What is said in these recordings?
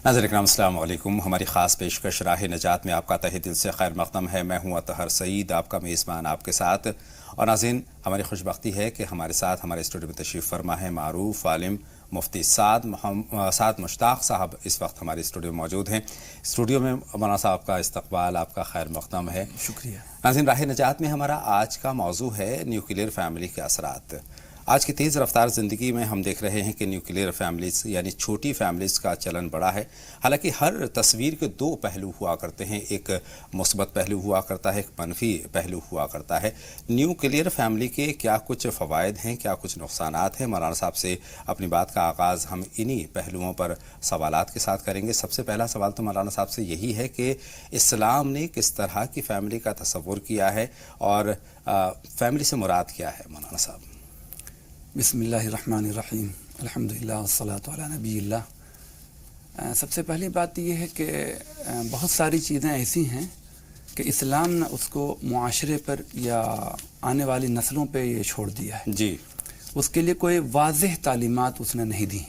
ناظرین اکرام السلام علیکم. ہماری خاص پیشکش راہ نجات میں آپ کا تہہ دل سے خیر مقدم ہے. میں ہوں اطہر سعید، آپ کا میزبان آپ کے ساتھ. اور ناظرین، ہماری خوش بختی ہے کہ ہمارے ساتھ ہمارے اسٹوڈیو میں تشریف فرما ہے معروف عالم مفتی سعد مشتاق صاحب اس وقت ہمارے اسٹوڈیو میں موجود ہیں. اسٹوڈیو میں مولانا صاحب کا استقبال، آپ کا خیر مقدم ہے. شکریہ. ناظرین، راہ نجات میں ہمارا آج کا موضوع ہے نیوکلیئر فیملی کے اثرات. آج کی تیز رفتار زندگی میں ہم دیکھ رہے ہیں کہ نیوکلیئر فیملیز یعنی چھوٹی فیملیز کا چلن بڑا ہے. حالانکہ ہر تصویر کے دو پہلو ہوا کرتے ہیں، ایک مثبت پہلو ہوا کرتا ہے، ایک منفی پہلو ہوا کرتا ہے. نیوکلیئر فیملی کے کیا کچھ فوائد ہیں، کیا کچھ نقصانات ہیں؟ مولانا صاحب سے اپنی بات کا آغاز ہم انہی پہلوؤں پر سوالات کے ساتھ کریں گے. سب سے پہلا سوال تو مولانا صاحب سے یہی ہے کہ اسلام نے کس طرح کی فیملی کا تصور کیا ہے اور فیملی سے مراد کیا ہے مولانا صاحب؟ بسم اللہ الرحمن الرحیم، الحمدللہ والصلاۃ علی نبی اللہ. سب سے پہلی بات یہ ہے کہ بہت ساری چیزیں ایسی ہیں کہ اسلام نے اس کو معاشرے پر یا آنے والی نسلوں پہ یہ چھوڑ دیا ہے. جی. اس کے لیے کوئی واضح تعلیمات اس نے نہیں دی.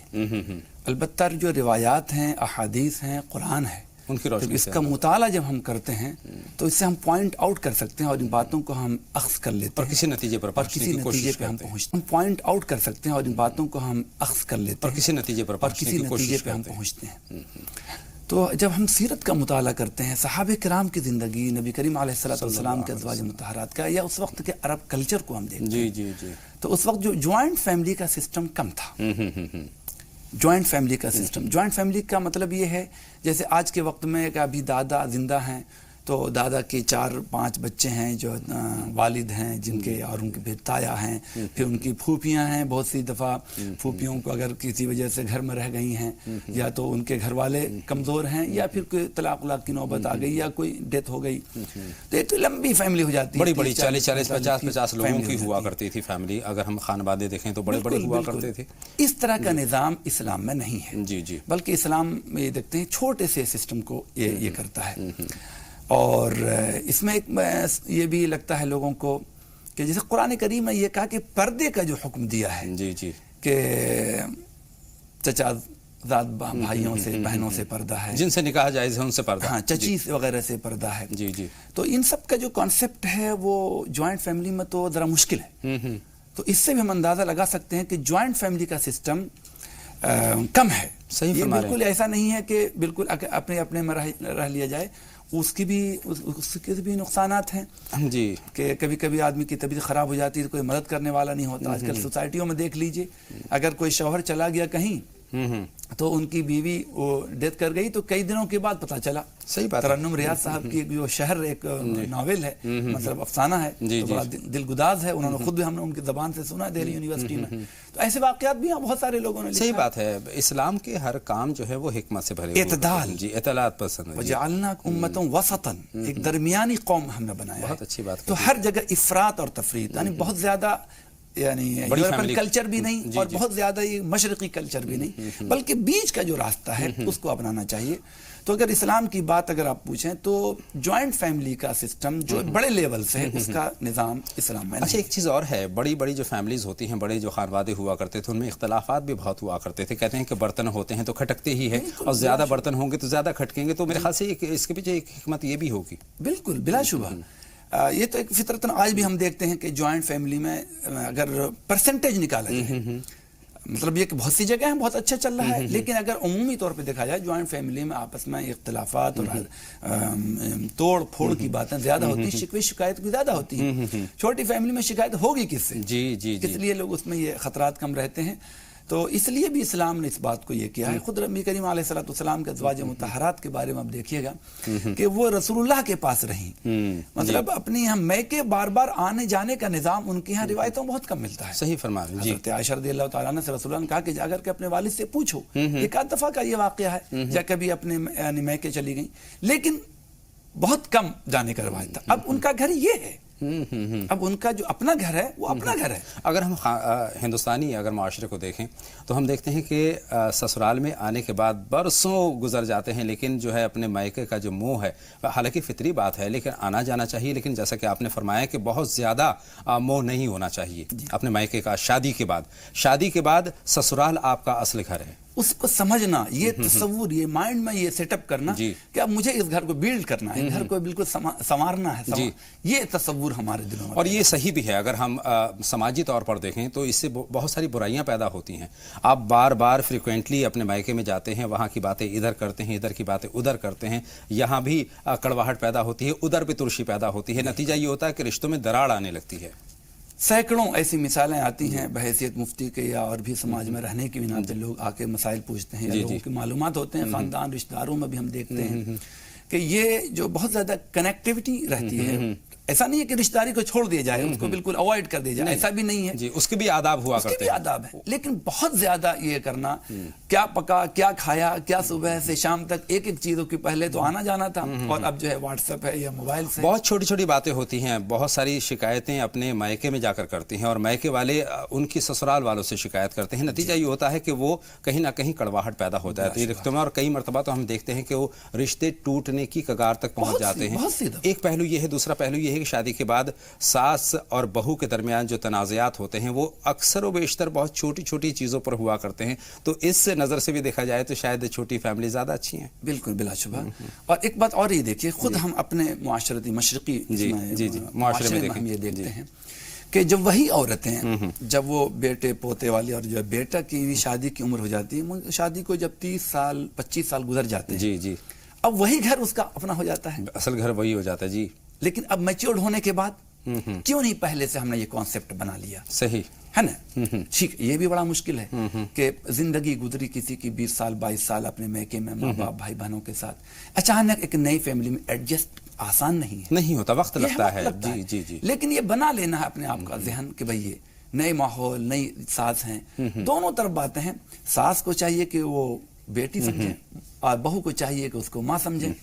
البتہ جو روایات ہیں، احادیث ہیں، قرآن ہے، ان کی روشنی اس کا مطالعہ جب ہم کرتے ہیں تو اس سے ہم پوائنٹ آؤٹ کر سکتے ہیں اور ان باتوں کو ہم اخذ کر لیتے ہیں اور کسی نتیجے پر پہنچنے کی کوشش کرتے ہیں. ہم پوائنٹ آؤٹ کر سکتے ہیں اور ان باتوں کو ہم اخذ کر لیتے ہیں اور کسی نتیجے پر ہم پہنچتے ہیں. تو جب ہم سیرت کا مطالعہ کرتے ہیں، صحابہ کرام کی زندگی، نبی کریم علیہ الصلوۃ والسلام کے ازواج مطہرات کا، یا اس وقت کے عرب کلچر کو ہم دیکھتے ہیں، تو اس وقت جو جوائنٹ فیملی کا سسٹم کم تھا. جوائنٹ فیملی کا سسٹم، جوائنٹ فیملی کا مطلب یہ ہے جیسے آج کے وقت میں کہ ابھی دادا زندہ ہیں تو دادا کے 4-5 بچے ہیں جو والد ہیں جن کے، اور ان کے پھر تایا ہیں، پھر ان کی پھوپھیاں ہیں. بہت سی دفعہ پھوپھیوں کو اگر کسی وجہ سے گھر میں رہ گئی ہیں، یا تو ان کے گھر والے کمزور ہیں، یا پھر کوئی طلاق کی نوبت آ گئی، یا کوئی ڈیتھ ہو گئی، تو ایک لمبی فیملی ہو جاتی ہے. بڑی 40-50 لوگوں کی ہوا کرتی تھی فیملی. اگر ہم خانوادے دیکھیں تو بڑے ہوا کرتے تھے. اس طرح کا نظام اسلام میں نہیں ہے. بلکہ اسلام میں یہ دیکھتے ہیں چھوٹے سے سسٹم کو یہ کرتا ہے. اور اس میں ایک یہ بھی لگتا ہے لوگوں کو کہ جیسے قرآن کریم میں یہ کہا کہ پردے کا جو حکم دیا ہے کہ چچا زاد بھائیوں سے، بہنوں سے پردہ ہے، جن سے نکاح جائز ہے ان سے پردہ، ہاں، چچی وغیرہ سے پردہ ہے. تو ان سب کا جو کانسیپٹ ہے وہ جوائنٹ فیملی میں تو ذرا مشکل ہے. تو اس سے بھی ہم اندازہ لگا سکتے ہیں کہ جوائنٹ فیملی کا سسٹم کم ہے. صحیح فرما رہے ہیں. بالکل ایسا نہیں ہے کہ بالکل اپنے میں رہ لیا جائے. اس کے بھی نقصانات ہیں کہ کبھی کبھی آدمی کی طبیعت خراب ہو جاتی ہے تو کوئی مدد کرنے والا نہیں ہوتا. آج کل سوسائٹیوں میں دیکھ لیجئے، اگر کوئی شوہر چلا گیا کہیں تو ان کی بیوی وہ ڈیتھ کر گئی تو کئی دنوں کے بعد پتہ چلا. صحیح بات. ترنم ریاض صاحب کی جو شہر ایک ناول ہے، مطلب افسانہ ہے، بڑا دل گداز ہے. انہوں نے خود بھی، ہم نے ان کی زبان سے سنا دہلی یونیورسٹی میں. تو ایسے واقعات بھی بہت سارے لوگوں نے لکھا. صحیح بات ہے. اسلام کے ہر کام جو ہے وہ حکمت سے بھرے، اعتدال، اطلاعات پسند ہے. وجعلناک امۃ وسطا، ایک درمیانی قوم ہم نے بنایا. بہت اچھی بات. تو ہر جگہ افراط اور تفریط، یعنی بہت زیادہ، یعنی یورپین کلچر بھی نہیں اور بہت زیادہ یہ مشرقی کلچر بھی نہیں، بلکہ بیچ کا جو راستہ ہے اس کو اپنانا چاہیے. تو اگر اسلام کی بات اگر آپ پوچھیں تو جوائنٹ فیملی کا سسٹم جو بڑے لیول سے ہے اس کا نظام اسلام میں. اچھا، ایک چیز اور ہے، بڑی جو فیملیز ہوتی ہیں، بڑے جو خانوادے ہوا کرتے تھے، ان میں اختلافات بھی بہت ہوا کرتے تھے. کہتے ہیں کہ برتن ہوتے ہیں تو کھٹکتے ہی ہیں، اور زیادہ برتن ہوں گے تو زیادہ کھٹکیں گے. تو میرے خیال سے اس کے پیچھے ایک حکمت یہ بھی ہوگی. بالکل، بلا شبہ. یہ تو ایک فطرتاً آج بھی ہم دیکھتے ہیں کہ جوائنٹ فیملی میں اگر پرسنٹیج نکالا جائے، مطلب یہ کہ بہت سی جگہ ہیں بہت اچھا چل رہا ہے، لیکن اگر عمومی طور پہ دیکھا جائے جوائنٹ فیملی میں آپس میں اختلافات اور توڑ پھوڑ کی باتیں زیادہ ہوتی ہیں، شکوے شکایت بھی زیادہ ہوتی ہیں. چھوٹی فیملی میں شکایت ہوگی کس سے؟ اس لیے لوگ اس میں یہ خطرات کم رہتے ہیں. تو اس لیے بھی اسلام نے اس بات کو یہ کیا ہے. خود نبی کریم علیہ الصلوۃ والسلام کے ازواج مطہرات کے بارے میں آپ دیکھیے گا کہ وہ رسول اللہ کے پاس رہیں، مطلب اپنی یہاں میکے بار بار آنے جانے کا نظام ان کے یہاں روایتوں بہت کم ملتا ہے. صحیح فرما رہے ہیں. حضرت عائشہ رضی اللہ تعالیٰ عنہ سے رسول اللہ نے کہا کہ اگر کہ اپنے والد سے پوچھو، ایک آدھ دفعہ کا یہ واقعہ ہے یا کبھی اپنے میکے چلی گئیں، لیکن بہت کم جانے کا روایت تھا. اب ان کا گھر یہ ہے، اب ان کا جو اپنا گھر ہے وہ اپنا گھر ہے. اگر ہم ہندوستانی اگر معاشرے کو دیکھیں تو ہم دیکھتے ہیں کہ سسرال میں آنے کے بعد برسوں گزر جاتے ہیں، لیکن جو ہے اپنے مائکے کا جو موہ ہے، حالانکہ فطری بات ہے لیکن آنا جانا چاہیے، لیکن جیسا کہ آپ نے فرمایا کہ بہت زیادہ موہ نہیں ہونا چاہیے اپنے مائکے کا. شادی کے بعد سسرال آپ کا اصل گھر ہے. اس کو سمجھنا، یہ تصور، یہ مائنڈ میں یہ سیٹ اپ کرنا کہ اب مجھے اس گھر کو بیلڈ کرنا ہے، گھر کو بالکل سنوارنا ہے، یہ تصور ہمارے دلوں میں. اور یہ صحیح بھی ہے. اگر ہم سماجی طور پر دیکھیں تو اس سے بہت ساری برائیاں پیدا ہوتی ہیں. آپ بار بار فریکوینٹلی اپنے مائکے میں جاتے ہیں، وہاں کی باتیں ادھر کرتے ہیں، ادھر کی باتیں ادھر کرتے ہیں، یہاں بھی کڑواہٹ پیدا ہوتی ہے، ادھر بھی ترشی پیدا ہوتی ہے. نتیجہ یہ ہوتا ہے کہ رشتوں میں دراڑ آنے لگتی ہے. سینکڑوں ایسی مثالیں آتی ہیں بحیثیت مفتی کے یا اور بھی سماج میں رہنے کی بنا پہ لوگ آ کے مسائل پوچھتے ہیں، یا لوگوں کی معلومات ہوتے ہیں، خاندان رشتہ داروں میں بھی ہم دیکھتے ہیں کہ یہ جو بہت زیادہ کنیکٹیوٹی رہتی ہے. ایسا نہیں ہے کہ رشتہ داری کو چھوڑ دیا جائے، اس کو بالکل اوائڈ کر دیا جائے، ایسا بھی نہیں ہے. جی، اس کے بھی آداب ہوا کرتے ہیں، اس کے بھی آداب ہیں، لیکن بہت زیادہ یہ کرنا، کیا پکا، کیا کھایا، کیا صبح سے شام تک ایک ایک چیزوں کی پہلے تو آنا جانا تھا، اور اب جو ہے واٹس ایپ ہے یا موبائل سے بہت چھوٹی چھوٹی باتیں ہوتی ہیں. بہت ساری شکایتیں اپنے مائکے میں جا کر کرتی ہیں، اور مائکے والے ان کی سسرال والوں سے شکایت کرتے ہیں. نتیجہ یہ ہوتا ہے کہ وہ کہیں نہ کہیں کڑواہٹ پیدا ہو جاتی ہے رشتوں میں، اور کئی مرتبہ تو ہم دیکھتے ہیں کہ وہ رشتے ٹوٹنے کی کگار تک پہنچ جاتے ہیں. ایک پہلو یہ ہے. دوسرا پہلو یہ ہے کہ شادی کے بعد ساس اور بہو کے درمیان جو تنازعات ہوتے ہیں وہ اکثر و بیشتر بہت چھوٹی چھوٹی چیزوں پر ہوا کرتے ہیں. تو اس نظر سے بھی دیکھا جائے تو شاید چھوٹی فیملی زیادہ اچھی ہیں. بالکل بلا شبہ. اور ایک بات اور یہ دیکھیے، خود ہم اپنے معاشرتی مشرقی معاشرے میں ہم یہ دیکھتے ہیں کہ جب وہی عورتیں جب وہ بیٹے پوتے والی اور جو بیٹا کی شادی کی عمر ہو جاتی ہے، شادی کو جب 30 سال 25 سال گزر جاتے ہیں، اب وہی گھر اس کا اپنا ہو جاتا ہے، اصل گھر وہی ہو جاتا ہے. جی، لیکن اب میچورڈ ہونے کے بعد کیوں نہیں پہلے سے ہم نے یہ کانسیپٹ بنا لیا؟ صحیح ہے نا. ٹھیک، یہ بھی بڑا مشکل ہے کہ زندگی گزری کسی کی 20 سال 22 سال اپنے میکے میں ماں باپ بھائی بہنوں کے ساتھ، اچانک ایک نئی فیملی میں ایڈجسٹ آسان نہیں ہوتا، وقت لگتا ہے. جی جی. لیکن یہ بنا لینا ہے اپنے آپ کا ذہن کہ بھئی یہ نئے ماحول، نئی ساس ہیں، دونوں طرف باتیں ہیں. ساس کو چاہیے کہ وہ بیٹی سمجھیں، اور بہو کو چاہیے کہ اس کو ماں سمجھیں.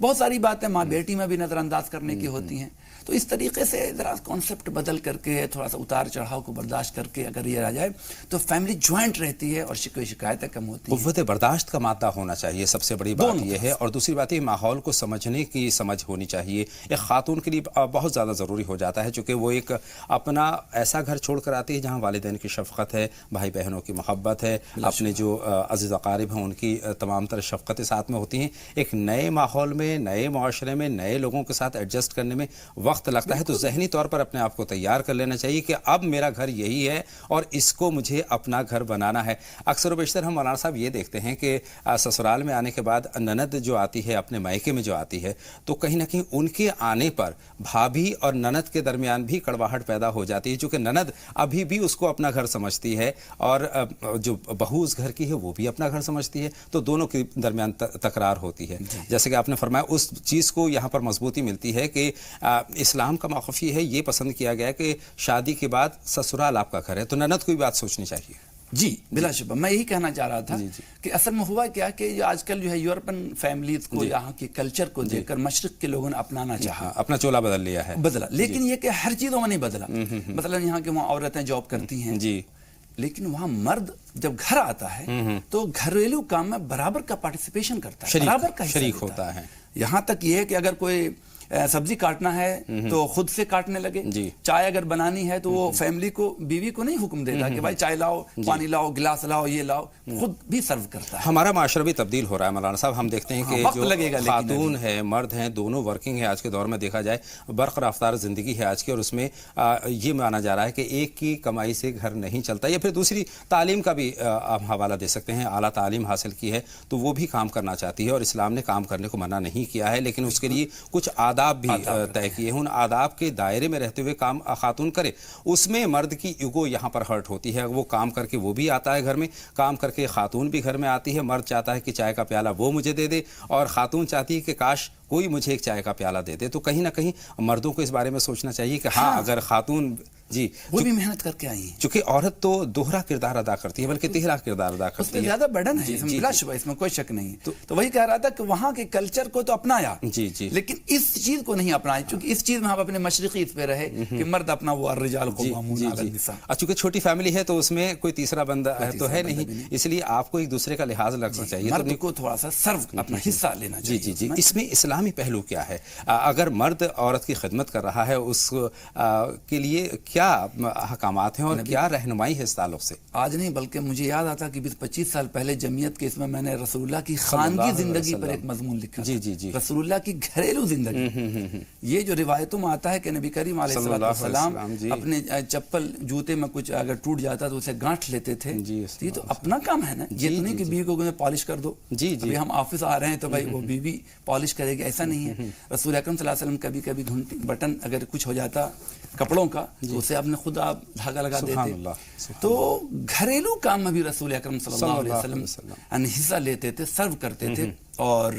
بہت ساری باتیں ماں بیٹی میں بھی نظر انداز کرنے کی ہوتی ہیں. تو اس طریقے سے ذرا کانسیپٹ بدل کر کے، تھوڑا سا اتار چڑھاؤ کو برداشت کر کے اگر یہ رہ جائے تو فیملی جوائنٹ رہتی ہے اور شکایتیں کم ہوتی ہیں. قوت برداشت کا مادہ ہونا چاہیے، سب سے بڑی بات یہ ہے. اور دوسری بات یہ ماحول کو سمجھنے کی سمجھ ہونی چاہیے. ایک خاتون کے لیے بہت زیادہ ضروری ہو جاتا ہے، چونکہ وہ ایک اپنا ایسا گھر چھوڑ کر آتی ہے جہاں والدین کی شفقت ہے، بھائی بہنوں کی محبت ہے، اپنے جو عزیز اقارب ہیں ان کی تمام تر شفقتیں ساتھ میں ہوتی ہیں. ایک نئے ماحول میں، نئے معاشرے میں، نئے لوگوں کے ساتھ ایڈجسٹ کرنے میں وقت لگتا ہے. تو ذہنی طور پر اپنے آپ کو تیار کر لینا چاہیے کہ اب میرا گھر یہی ہے اور اس کو مجھے اپنا گھر بنانا ہے. اکثر و بیشتر ہم مولانا صاحب یہ دیکھتے ہیں کہ سسرال میں آنے کے بعد نند جو آتی ہے، اپنے مائکے میں جو آتی ہے، تو کہیں نہ کہیں ان کے آنے پر بھابھی اور نند کے درمیان بھی کڑواہٹ پیدا ہو جاتی ہے، چونکہ نند ابھی بھی اس کو اپنا گھر سمجھتی ہے اور جو بہو اس گھر کی ہے وہ بھی اپنا گھر سمجھتی ہے. تو دونوں کے درمیان تکرار ہوتی ہے. جیسے کہ آپ نے فرمایا، اس چیز کو یہاں پر مضبوطی ملتی ہے کہ اسلام کا موقف یہ ہے، یہ پسند کیا گیا کہ شادی کے بعد سسرال آپ کا گھر ہے، تو نند کو بھی بات سوچنی چاہیے. جی بلا شبہ. میں یہی کہنا چاہ رہا تھا کہ اصل میں ہوا کیا کہ آج کل جو ہے یورپن فیملیز کو، یہاں کی کلچر کو دیکھ کر مشرق کے لوگوں نے اپنانا چاہا، اپنا چولا بدل لیا ہے، بدلا. لیکن یہ کہ ہر چیزوں میں نہیں بدلا. مثلا یہاں کے وہاں عورتیں جاب کرتی ہیں، لیکن وہاں مرد جب گھر آتا ہے تو گھریلو کام میں برابر کا پارٹیسپیشن کرتا ہے، برابر کا شریک ہوتا ہے. یہاں تک یہ ہے کہ اگر کوئی سبزی کاٹنا ہے تو خود سے کاٹنے لگے، چائے اگر بنانی ہے تو وہ فیملی کو، بیوی کو نہیں حکم دیتا کہ بھائی چائے لاؤ، پانی لاؤ، گلاس لاؤ، یہ لاؤ، خود بھی سرو کرتا ہے. ہمارا معاشرہ بھی تبدیل ہو رہا ہے مولانا صاحب. ہم دیکھتے ہیں کہ جو خاتون ہے، مرد ہیں، دونوں ورکنگ ہیں. آج کے دور میں دیکھا جائے برق رفتار زندگی ہے آج کی، اور اس میں یہ مانا جا رہا ہے کہ ایک کی کمائی سے گھر نہیں چلتا. یا پھر دوسری تعلیم کا بھی آپ حوالہ دے سکتے ہیں. اعلیٰ تعلیم حاصل کی ہے تو وہ بھی کام کرنا چاہتی ہے، اور اسلام نے کام کرنے کو منع نہیں کیا ہے، لیکن اس کے لیے کچھ آداب بھی طے کیے ہیں. ان آداب کے دائرے میں رہتے ہوئے کام خاتون کرے. اس میں مرد کی ایگو یہاں پر ہرٹ ہوتی ہے. وہ کام کر کے وہ بھی آتا ہے گھر میں، کام کر کے خاتون بھی گھر میں آتی ہے. مرد چاہتا ہے کہ چائے کا پیالہ وہ مجھے دے دے، اور خاتون چاہتی ہے کہ کاش کوئی مجھے ایک چائے کا پیالہ دے دے. تو کہیں نہ کہیں مردوں کو اس بارے میں سوچنا چاہیے کہ ہاں اگر خاتون وہ بھی محنت کر کے آئی ہیں، چونکہ عورت تو دوہرا کردار ادا کرتی ہے، بلکہ تیسرا کردار ادا کرتی ہے. اس میں زیادہ برڈن ہے، بلا شبہ اس میں کوئی شک نہیں. تو وہی کہہ رہا تھا کہ وہاں کے کلچر کو تو اپنایا، لیکن اس چیز کو نہیں اپنایا، چونکہ اس چیز میں ہم اپنے مشرقی اس پہ رہے کہ مرد اپنا وہ الرجال قوامون علی النساء. چونکہ چھوٹی فیملی ہے تو اس میں کوئی تیسرا بندہ تو ہے نہیں، اس لیے آپ کو ایک دوسرے کا لحاظ رکھنا چاہیے، مرد کو تھوڑا سا سرو اپنا حصہ لینا چاہیے. جی اس میں اسلامی پہلو کیا ہے؟ اگر مرد عورت کی خدمت کر رہا ہے، اس کے لیے کیا کیا احکامات ہیں اور کیا رہنمائی ہے اس تعلق سے؟ آج نہیں بلکہ مجھے یاد آتا کہ 25 سال پہلے جمعیت کے اس میں میں نے رسول اللہ کی خانگی زندگی پر ایک مضمون لکھا. جی رسول اللہ کی گھریلو زندگی. یہ جو روایتوں میں آتا ہے کہ نبی کریم علیہ السلام اپنے چپل جوتے میں کچھ اگر ٹوٹ جاتا تو اسے گانٹھ لیتے تھے. یہ تو اپنا کام ہے نا, یہ تو نہیں کہ بیوی کو پالش کر دو. ابھی ہم آفس آ رہے ہیں تو بھائی وہ بیوی پالش کرے گی, ایسا نہیں ہے. رسول اکرم صلی اللہ علیہ وسلم کبھی کبھی گھنٹی بٹن اگر کچھ ہو جاتا کپڑوں کا تو اسے اپنے خود آپ دھاگا لگا دیتے. تو گھریلو کام میں بھی رسول اکرم صلی اللہ علیہ وسلم حصہ لیتے تھے, سرو کرتے تھے, اور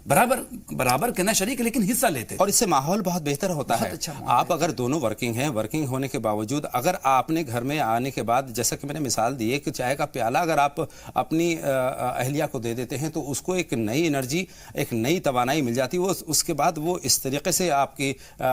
برابر کے نہ شریک لیکن حصہ لیتے. اور اس سے ماحول بہت بہتر ہوتا ہے. آپ اگر دونوں ورکنگ ہیں, ورکنگ ہونے کے باوجود اگر آپ نے گھر میں آنے کے بعد, جیسا کہ میں نے مثال دی ہے کہ چائے کا پیالہ اگر آپ اپنی اہلیہ کو دے دیتے ہیں تو اس کو ایک نئی انرجی, ایک نئی توانائی مل جاتی ہے. وہ اس کے بعد وہ اس طریقے سے آپ کی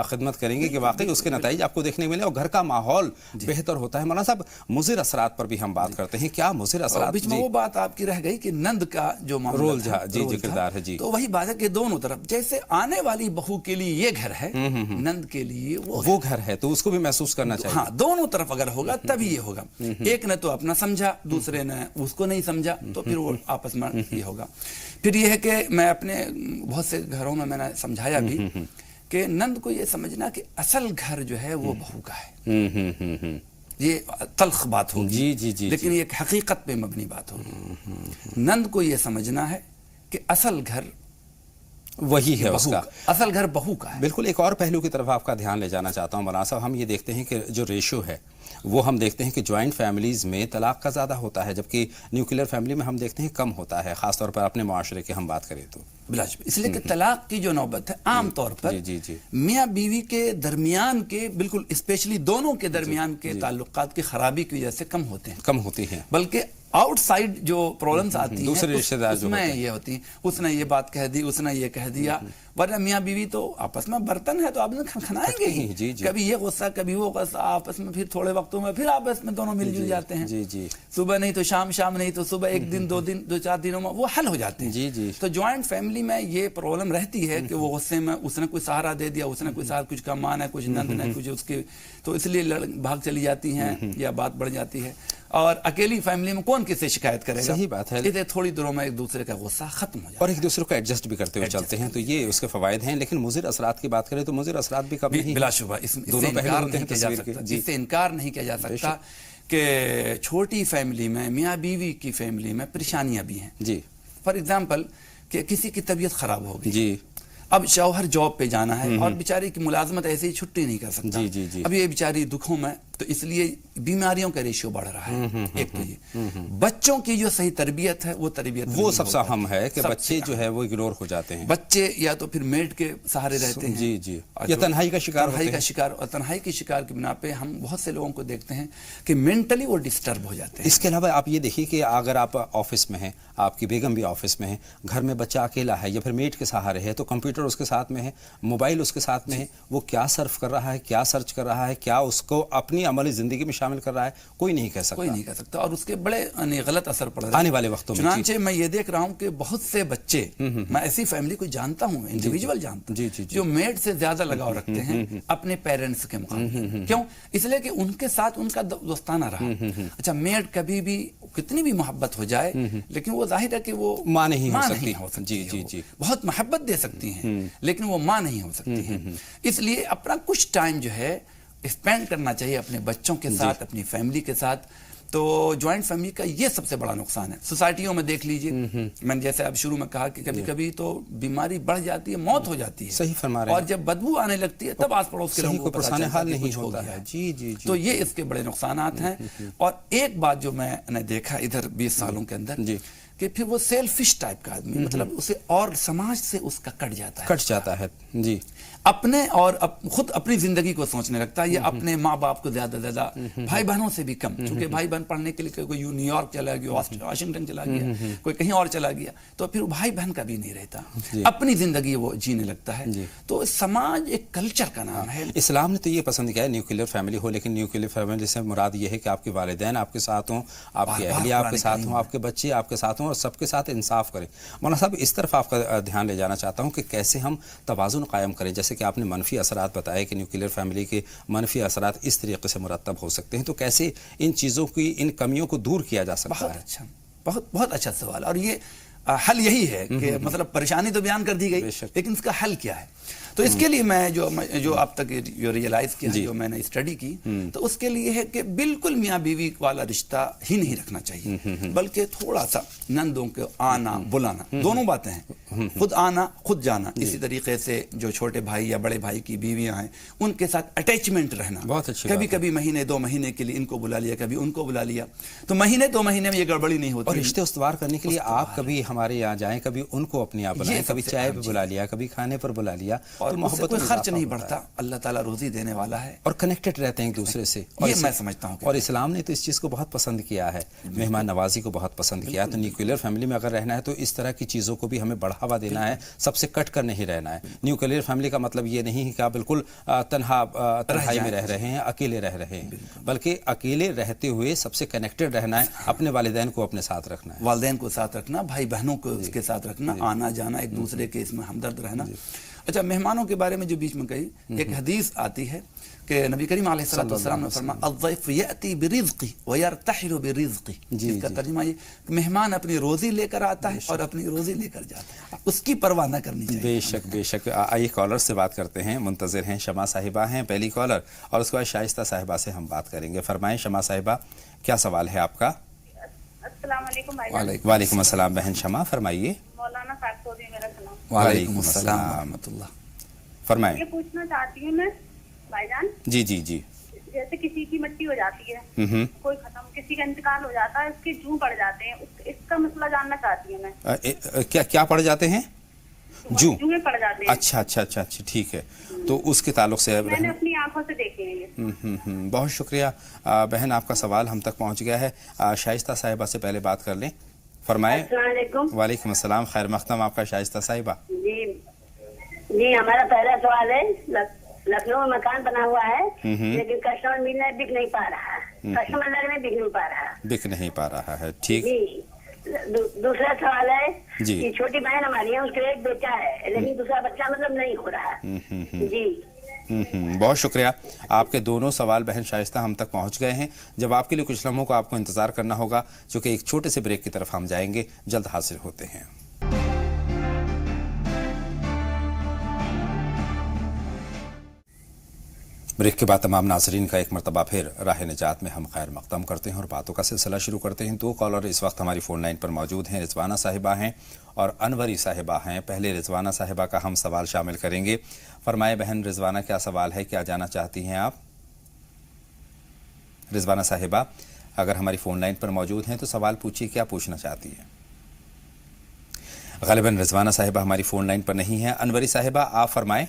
خدمت کریں گے کہ واقعی اس کے نتائج آپ کو دیکھنے ملے اور گھر کا ماحول بہتر ہوتا ہے. مولانا صاحب, مضر اثرات پر بھی ہم بات کرتے ہیں. کیا مضر اثرات؟ بیچ میں وہ بات آپ کی رہ گئی کہ نند کا جو رول جی کردار ہے. تو وہی بات ہے کہ دونوں طرف, جیسے آنے والی بہو کے لیے یہ گھر ہے, نند کے لیے وہ گھر ہے, تو اس کو بھی محسوس کرنا چاہیے. ہاں, دونوں طرف اگر ہوگا تبھی یہ ہوگا. ایک نے تو اپنا سمجھا, دوسرے نے اس کو نہیں سمجھا, تو پھر وہ آپس میں یہ ہوگا. پھر یہ ہے کہ میں اپنے بہت سے گھروں میں نے سمجھایا بھی کہ نند کو یہ سمجھنا کہ اصل گھر جو ہے وہ بہو کا ہے. یہ تلخ بات ہوگی لیکن یہ ایک حقیقت پہ مبنی بات ہوگی. نند کو یہ سمجھنا ہے کہ اصل گھر وہی ہے, اس کا اصل گھر بہو کا ہے. بالکل. ایک اور پہلو کی طرف آپ کا دھیان لے جانا چاہتا ہوں مولانا صاحب. ہم یہ دیکھتے ہیں کہ جو ریشو ہے وہ ہم دیکھتے ہیں کہ جوائنٹ فیملیز میں طلاق کا زیادہ ہوتا ہے, جبکہ نیوکلیئر فیملی میں ہم دیکھتے ہیں کم ہوتا ہے, خاص طور پر اپنے معاشرے کی ہم بات کریں تو. اس لیے کہ طلاق کی جو نوبت ہے عام طور پر میاں بیوی کے درمیان کے, بالکل اسپیشلی دونوں کے درمیان کے تعلقات کی خرابی کی وجہ سے کم ہوتی ہیں. بلکہ آؤٹ سائڈ جو پرابلمز آتی ہیں دوسرے رشتہ دار اس میں یہ ہوتی ہیں, اس نے یہ بات کہہ دی, اس نے یہ کہہ دیا. ورنہ میاں بیوی تو آپس میں برتن ہے تو آپ نے کھنائیں گے ہی. کبھی یہ غصہ کبھی وہ غصہ, آپس میں پھر تھوڑے وقتوں میں پھر آپس میں دونوں مل جل جاتے ہیں. صبح نہیں تو شام, شام نہیں تو صبح, ایک دن 2 دن 2-4 دنوں میں وہ حل ہو جاتے ہیں. تو جوائنٹ فیملی میں یہ پرابلم رہتی ہے کہ وہ غصے میں اس نے کوئی سہارا دے دیا, اس نے کوئی سہارا, کچھ کا مان ہے, کچھ نند نے, کچھ اس کی, تو اس لیے بھاگ چلی جاتی ہیں یا بات بڑھ جاتی ہے. اور اکیلی فیملی میں کون کس سے شکایت کرے گا؟ صحیح بات ہے. اسے تھوڑی دنوں میں ایک دوسرے کا غصہ ختم ہو جاتا ہے اور ایک دوسرے کو ایڈجسٹ بھی کرتے ہوئے چلتے ہیں, تو یہ اس کے فوائد ہیں. لیکن مضر اثرات کی بات کریں تو مضر اثرات بھی کبھی نہیں, بلا شبہ اس سے انکار نہیں کیا جا سکتا کہ چھوٹی فیملی میں, میاں بیوی کی فیملی میں پریشانیاں بھی ہیں. فار ایگزامپل کہ کسی کی طبیعت خراب ہو گئی, اب شوہر جاب پہ جانا ہے اور بیچاری کی ملازمت ایسے ہی چھٹی نہیں کر سکتا. اب یہ بیچاری دکھوں میں, تو اس لیے بیماریوں کا ریشیو بڑھ رہا ہے. ایک تو یہ بچوں کی جو صحیح تربیت ہے وہ تربیت وہ سب سے اہم ہے کہ بچے جو ہے وہ اگنور ہو جاتے ہیں. بچے یا تو پھر میڈ کے سہارے رہتے ہیں, یا تنہائی کا شکار اور تنہائی کی شکار کی بنا پہ ہم بہت سے لوگوں کو دیکھتے ہیں کہ مینٹلی وہ ڈسٹرب ہو جاتے ہیں. اس کے علاوہ آپ یہ دیکھیے کہ اگر آپ آفس میں ہیں, آپ کی بیگم بھی آفس میں ہے, گھر میں بچہ اکیلا ہے یا پھر میڈ کے سہارے ہے, تو کمپیوٹر اس کے ساتھ میں ہے, موبائل اس کے ساتھ میں ہے, وہ کیا سرف کر رہا ہے, کیا سرچ کر رہا ہے, کیا اس کو اپنی عملی زندگی میں شامل کر رہا ہے, کوئی نہیں کہہ سکتا. اور اس کے بڑے غلط اثر پڑ رہے ہیں آنے والے وقتوں میں. چنانچہ میں یہ دیکھ رہا ہوں کہ بہت سے بچے, میں ایسی فیملی کو جانتا ہوں, انڈیویجول جانتا ہوں, جو میڈ سے زیادہ لگاؤ رکھتے ہیں اپنے پیرنٹس کے مقابلے. کیوں؟ اس لیے کہ ان کے ساتھ ان کا دوستانہ رہا. اچھا, میڈ کبھی بھی کتنی بھی محبت ہو جائے لیکن وہ ظاہر ہے کہ وہ ماں نہیں ہو سکتی. بہت محبت دے سکتی ہیں لیکن وہ ماں نہیں ہو سکتی ہیں. اس لیے اپنا کچھ ٹائم جو ہے اسپینڈ کرنا چاہیے اپنے بچوں کے ساتھ, اپنی فیملی کے ساتھ. تو جوائنٹ فیملی کا یہ سب سے بڑا نقصان ہے. سوسائٹیوں میں دیکھ لیجئے, میں نے جیسے اب شروع میں کہا کہ کبھی کبھی تو بیماری بڑھ جاتی ہے, موت ہو جاتی ہے. صحیح فرما رہے ہیں. اور جب بدبو آنے لگتی ہے تب آس پڑوس کے لوگوں کو پتہ چلتا ہے نہیں ہوتا ہے. تو یہ اس کے بڑے نقصانات ہیں. اور ایک بات جو میں نے دیکھا ادھر 20 سالوں کے اندر, کہ پھر وہ سیلفش ٹائپ کا آدمی, مطلب اسے اور سماج سے اس کا کٹ جاتا ہے. اپنے اور خود اپنی زندگی کو سوچنے لگتا ہے. یہ اپنے ماں باپ کو زیادہ بھائی بہنوں سے بھی کم, چونکہ بھائی بہن پڑھنے کے لیے کوئی نیو یارک چلا گیا, واشنگٹن چلا گیا, کوئی کہیں اور چلا گیا, تو پھر بھائی بہن کا بھی نہیں رہتا, اپنی زندگی وہ جینے لگتا ہے. تو سماج ایک کلچر کا نام ہے. اسلام نے تو یہ پسند کیا ہے نیوکلیئر فیملی ہو, لیکن نیوکلیئر فیملی سے مراد یہ ہے کہ آپ کے والدین آپ کے ساتھ ہوں, آپ کی اہلیہ آپ کے ساتھ ہوں, آپ کے بچے آپ کے ساتھ ہوں, اور سب کے ساتھ انصاف کریں. مولانا صاحب, اس طرف آپ کا دھیان لے جانا چاہتا ہوں کہ کیسے ہم توازن قائم کریں. جیسے کہ آپ نے منفی اثرات بتائے کہ نیوکلیئر فیملی کے منفی اثرات اس طریقے سے مرتب ہو سکتے ہیں، تو کیسے ان چیزوں کی، ان کمیوں کو دور کیا جا سکتا ہے؟ اچھا، بہت اچھا سوال. اور یہ حل یہی ہے کہ مطلب پریشانی تو بیان کر دی گئی، لیکن اس کا حل کیا ہے؟ تو اس کے لیے میں جو اب تک جو ریئلائز کیا، جو میں نے اسٹڈی کی، تو اس کے لیے ہے کہ بالکل میاں بیوی والا رشتہ ہی نہیں رکھنا چاہیے، بلکہ تھوڑا سا نندوں کو آنا بلانا، دونوں باتیں ہیں، خود آنا خود جانا. اسی طریقے سے جو چھوٹے بھائی یا بڑے بھائی کی بیویاں ہیں ان کے ساتھ اٹیچمنٹ رہنا. بہت اچھی کبھی کبھی مہینے 2 مہینے کے لیے ان کو بلا لیا، کبھی ان کو بلا لیا، تو مہینے 2 مہینے میں یہ گڑبڑی نہیں ہوتی. اور رشتے استوار کرنے کے لیے آپ کبھی ہمارے یہاں جائیں، کبھی ان کو اپنے یہاں بلائیں، کبھی چائے پہ بلا لیا، کبھی کھانے پر بلا لیا، اور محبت کوئی خرچ نہیں بڑھتا. اللہ تعالیٰ روزی دینے والا ہے اور کنیکٹڈ رہتے ہیں ایک دوسرے سے. یہ میں سمجھتا ہوں. اور اسلام نے تو اس چیز کو بہت پسند کیا ہے، مہمان نوازی کو بہت پسند کیا ہے. تو نیوکلیئر فیملی میں اگر رہنا ہے تو اس طرح کی چیزوں کو بھی ہمیں بڑھاوا دینا ہے، سب سے کٹ کر نہیں رہنا ہے. نیوکلیئر فیملی کا مطلب یہ نہیں ہے کہ آپ بالکل تنہائی میں رہ رہے ہیں، اکیلے رہ رہے ہیں، بلکہ اکیلے رہتے ہوئے سب سے کنیکٹڈ رہنا ہے، اپنے والدین کو اپنے ساتھ رکھنا ہے، والدین کو ساتھ رکھنا، بھائی بہنوں کو اس کے ساتھ رکھنا، آنا جانا، ایک دوسرے کے اس میں ہمدرد رہنا. اچھا، مہمانوں کے بارے میں جو بیچ میں کہی، ایک حدیث آتی ہے کہ نبی کریم علیہ الصلوۃ والسلام نے فرمایا الضیف یأتی برزقی ویرتحل برزقی. اس کا ترجمہ یہ کہ مہمان اپنی روزی لے کر آتا ہے اور اپنی روزی لے کر جاتا ہے، اس کی پرواہ نہ کرنی چاہیے. بے شک بے شک. آئیے کالر سے بات کرتے ہیں، منتظر ہیں شمع صاحبہ ہیں پہلی کالر، اور اس کے بعد شائستہ صاحبہ سے ہم بات کریں گے. فرمائیں شمع صاحبہ، کیا سوال ہے آپ کا؟ السلام علیکم بھائی جان. وعلیکم السلام بہن شمع، فرمائیے. مولانا صاحب کو بھی میرا سلام. وعلیکم السلام ورحمۃ اللہ. فرمائیں. یہ پوچھنا چاہتی ہوں میں بھائی جان، جی جی جی. جیسے کسی کی مٹی ہو جاتی ہے، کوئی ختم، کسی کا انتقال ہو جاتا ہے، اس کے جوں پڑ جاتے ہیں، اس کا مسئلہ جاننا چاہتی ہوں میں. کیا پڑ جاتے ہیں؟ جوئیں پڑ جاتے ہیں. اچھا اچھا اچھا اچھا، ٹھیک ہے. تو اس کے تعلق سے میں نے اپنی آنکھوں سے دیکھے ہیں یہ. بہت شکریہ بہن، آپ کا سوال ہم تک پہنچ گیا ہے. شائستہ صاحبہ سے پہلے بات کر لیں. فرمائیں. السلام علیکم. وعلیکم السلام، خیر مقدم آپ کا شائستہ صاحبہ. جی ہمارا پہلا سوال ہے، لکھنؤ میں مکان بنا ہوا ہے لیکن کسٹمر ملنا بک نہیں پا رہا ہے، کسٹمر میں بک نہیں پا رہا ہے. بک نہیں پا رہا ہے، ٹھیک. جی دوسرا سوال ہے جی. کہ چھوٹی بہن ہماری ہے، اس کا ایک بیٹا ہے لیکن دوسرا بچہ مطلب نہیں ہو رہا ہے. جی بہت شکریہ. آپ کے دونوں سوال بہن شائستہ ہم تک پہنچ گئے ہیں. جواب کے لیے کچھ لمحوں کو آپ کو انتظار کرنا ہوگا، چونکہ ایک چھوٹے سے بریک کی طرف ہم جائیں گے، جلد حاصل ہوتے ہیں. بریک کے بعد تمام ناظرین کا ایک مرتبہ پھر راہ نجات میں ہم خیر مقدم کرتے ہیں اور باتوں کا سلسلہ شروع کرتے ہیں. 2 کالر اس وقت ہماری فون لائن پر موجود ہیں. رضوانہ صاحبہ ہیں اور انوری صاحبہ ہیں. پہلے رضوانہ صاحبہ کا ہم سوال شامل کریں گے. فرمائے بہن رضوانہ، کیا سوال ہے، کیا جانا چاہتی ہیں آپ؟ رضوانہ صاحبہ اگر ہماری فون لائن پر موجود ہیں تو سوال پوچھیے، کیا پوچھنا چاہتی ہیں؟ غالباً رضوانہ صاحبہ ہماری فون لائن پر نہیں ہیں. انوری صاحبہ آپ فرمائیں.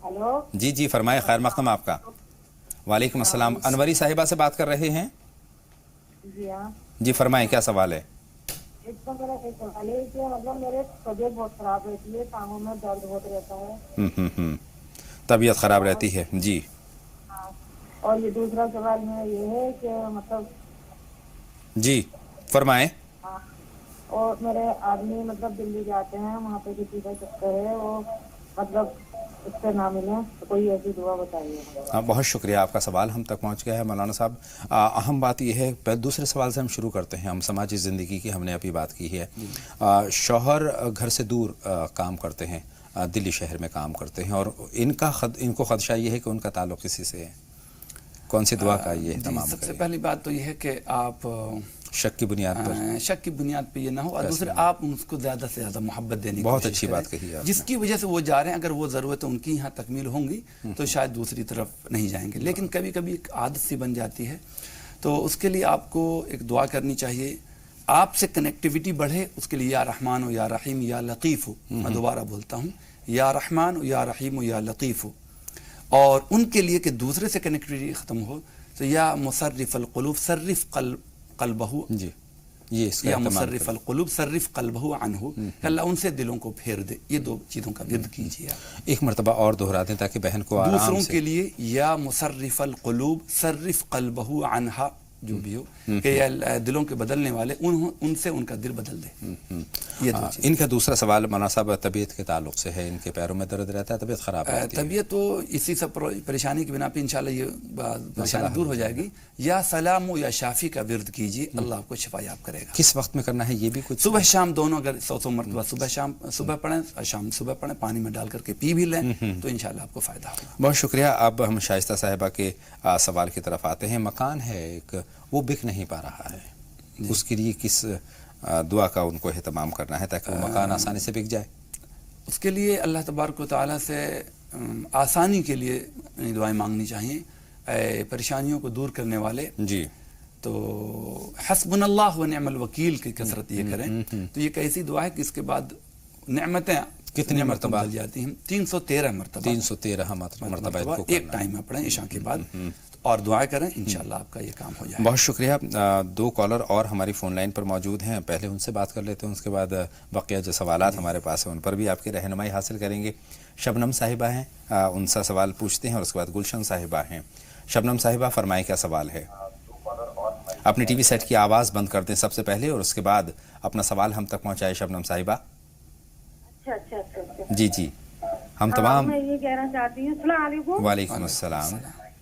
ہلو. جی جی فرمائیں، خیر مقدم آپ کا. وعلیکم السلام. انوری صاحبہ سے بات کر رہے ہیں. جی ہاں. جی فرمائیں، کیا سوال ہے؟ اس کا میرا ایک سوال ہے کہ مطلب میرے طبیعت بہت خراب رہتی ہے، ٹانگوں میں درد بہت رہتا ہے. طبیعت خراب رہتی ہے، جی. اور یہ دوسرا سوال میرا یہ ہے کہ مطلب جی فرمائیں. اور میرے آدمی مطلب دلی جاتے ہیں، وہاں پہ کسی کا چکر ہے، وہ مطلب اس سے نہ ملے، تو کوئی ایسی دعا بتائیے. بہت شکریہ، آپ کا سوال ہم تک پہنچ گیا ہے مولانا صاحب. اہم بات یہ ہے، دوسرے سوال سے ہم شروع کرتے ہیں. ہم سماجی زندگی کی ہم نے ابھی بات کی ہے. شوہر گھر سے دور کام کرتے ہیں، دلی شہر میں کام کرتے ہیں، اور ان کو خدشہ یہ ہے کہ ان کا تعلق کسی سے ہے. کون سی دعا کا یہ اہتمام کریں؟ سب سے پہلی بات تو یہ ہے کہ آپ شک کی بنیاد پہ یہ نہ ہو، اور دوسرے آپ اس کو زیادہ سے زیادہ محبت دینے کی بہت اچھی بات کہی ہے جس کی وجہ سے وہ جا رہے ہیں. اگر وہ ضرورت ان کی یہاں تکمیل ہوں گی تو شاید دوسری طرف نہیں جائیں گے. لیکن کبھی کبھی ایک عادت سی بن جاتی ہے، تو اس کے لیے آپ کو ایک دعا کرنی چاہیے. آپ سے کنیکٹیویٹی بڑھے اس کے لیے یا رحمان ہو یا رحیم یا لطیف ہو. میں دوبارہ بولتا ہوں، یا رحمان ہو یا رحیم ہو یا لطیف ہو. اور ان کے لیے کہ دوسرے سے کنیکٹیویٹی ختم ہو تو یا مصرف القلوب صرف قلبہ، جی یہ اس کا یا مصرف القلوب صرف قلبہ عنہ، اللہ ان سے دلوں کو پھیر دے. یہ 2 چیزوں کا ورد کیجیے. ایک مرتبہ اور دہرا دیں تاکہ بہن کو آرام سے. دوسروں کے لیے یا مصرف القلوب صرف قلبہ عنہا جو بھی ہو کہ یہ دلوں کے بدلنے والے ان سے ان کا دل بدل دے. یہ دو چیز. ان کا دوسرا سوال مولانا صاحب طبیعت کے تعلق سے ہے. ان کے پیروں میں درد رہتا ہے, طبیعت خراب رہتی ہے. طبیعت تو اسی سب پریشانی کی بنا پہ انشاءاللہ یہ پریشانی دور ہو جائے گی. یا سلام یا شافی کا ورد کیجیے, اللہ آپ کو شفا یاب کرے گا. کس وقت میں کرنا ہے یہ بھی کچھ؟ صبح شام دونوں, اگر 100 مرتبہ صبح پڑھیں اور شام صبح پڑھیں, پانی میں ڈال کر کے پی بھی لیں تو انشاءاللہ آپ کو فائدہ ہوگا. بہت شکریہ. اب ہم شائستہ صاحبہ کے سوال کی طرف آتے ہیں. مکان ہے ایک, وہ بک نہیں پا رہا ہے, اس کے لیے کس دعا کا ان کو اہتمام کرنا ہے تاکہ وہ مکان آسانی سے بک جائے؟ اس کے لیے اللہ تبارک و تعالیٰ سے آسانی کے لیے دعائیں مانگنی چاہیے. پریشانیوں کو دور کرنے والے جی تو حسبنا اللہ و نعم الوکیل کی کثرت یہ کریں. تو یہ ایک ایسی دعا ہے کہ اس کے بعد نعمتیں کتنی مرتبہ بدل جاتی ہیں؟ 313 مرتبہ. 313 مرتبہ ایک ٹائم میں پڑھیں عشاء کے بعد اور دعائیں کریں, انشاءاللہ آپ کا یہ کام ہو جائے. بہت شکریہ. 2 کالر اور ہماری فون لائن پر موجود ہیں, پہلے ان سے بات کر لیتے ہیں, اس کے بعد بقیہ جو سوالات ہمارے پاس ہیں ان پر بھی آپ کی رہنمائی حاصل کریں گے. شبنم صاحبہ ہیں, ان سے سوال پوچھتے ہیں, اور اس کے بعد گلشن صاحبہ ہیں. شبنم صاحبہ فرمائیں کیا سوال ہے؟ اپنے ٹی وی سیٹ کی آواز بند کر دیں سب سے پہلے, اور اس کے بعد اپنا سوال ہم تک پہنچائے. شبنم صاحبہ. اچھا. جی ہم تمام. میں یہ کہنا چاہتی ہوں, السلام علیکم. وعلیکم السلام.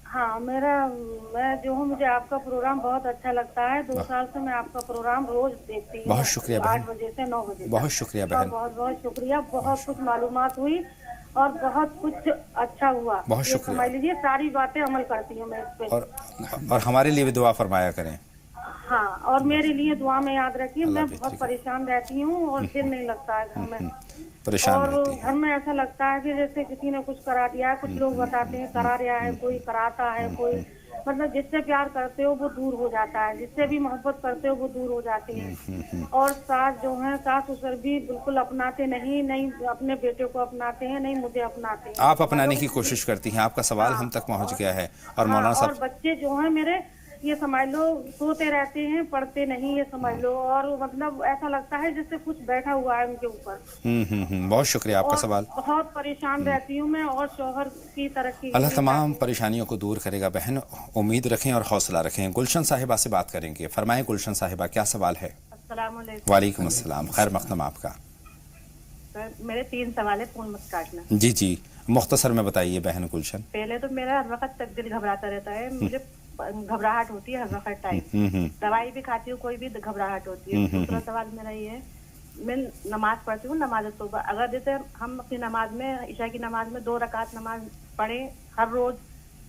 ہاں, میں جو ہوں, مجھے آپ کا پروگرام بہت اچھا لگتا ہے. 2 سال سے میں آپ کا پروگرام روز دیکھتی ہوں. بہت شکریہ بہن. 8 بجے سے 9 بجے. بہت شکریہ بہن. بہت شکریہ. بہت کچھ معلومات ہوئی اور بہت کچھ اچھا ہوا. بہت شکریہ. سمجھ لیجیے ساری باتیں عمل کرتی ہوں میں اس پہ. اور ہمارے لیے بھی دعا فرمایا کریں. ہاں, اور میرے لیے دعا میں یاد رکھیے. میں بہت پریشان رہتی ہوں اور دل نہیں لگتا ہے گھر میں. پریشان اور رہتی ہے. گھر میں ایسا لگتا ہے کہ جیسے کسی نے کچھ کرا دیا ہے. کچھ لوگ بتاتے ہیں کرا رہا ہے, کوئی کراتا ہے, کوئی مطلب جس سے پیار کرتے ہو وہ دور ہو جاتا ہے, جس سے بھی محبت کرتے ہو وہ دور ہو جاتے ہیں. اور ساس جو ہیں, ساس سسر بھی بالکل اپناتے نہیں اپنے بیٹے کو اپناتے ہیں, نہیں مجھے اپناتے ہیں. آپ اپنانے کی کوشش کرتی ہیں. آپ کا سوال ہم تک پہنچ گیا ہے. اور مولانا اور صاحب, بچے جو ہیں میرے, یہ سمجھ لو سوتے رہتے ہیں, پڑھتے نہیں, یہ سمجھ لو. اور مطلب ایسا لگتا ہے جیسے کچھ بیٹھا ہوا ہے ان کے اوپر. بہت شکریہ آپ کا سوال. بہت پریشان رہتی ہوں میں, اور شوہر کی ترقی. اللہ تمام پریشانیوں کو دور کرے گا بہن, امید رکھیں اور حوصلہ رکھیں. گلشن صاحبہ سے بات کریں گے. فرمائیں گلشن صاحبہ, کیا سوال ہے؟ السلام علیکم. وعلیکم السلام. خیر مقدم آپ کا. میرے 3 سوال ہے, فون مت کاٹنا. جی مختصر میں بتائیے بہن گلشن. پہلے تو میرا ہر وقت تک دل گھبراتا رہتا ہے, مجھے گھبراہٹ ہوتی ہے ہر وقت ٹائم. دوائی بھی کھاتی ہوں, کوئی بھی گھبراہٹ ہوتی ہے. دوسرا سوال میرا یہ ہے, میں نماز پڑھتی ہوں, نماز توبہ. اگر جیسے ہم اپنی نماز میں, عشاء کی نماز میں 2 رکعت نماز پڑھیں ہر روز,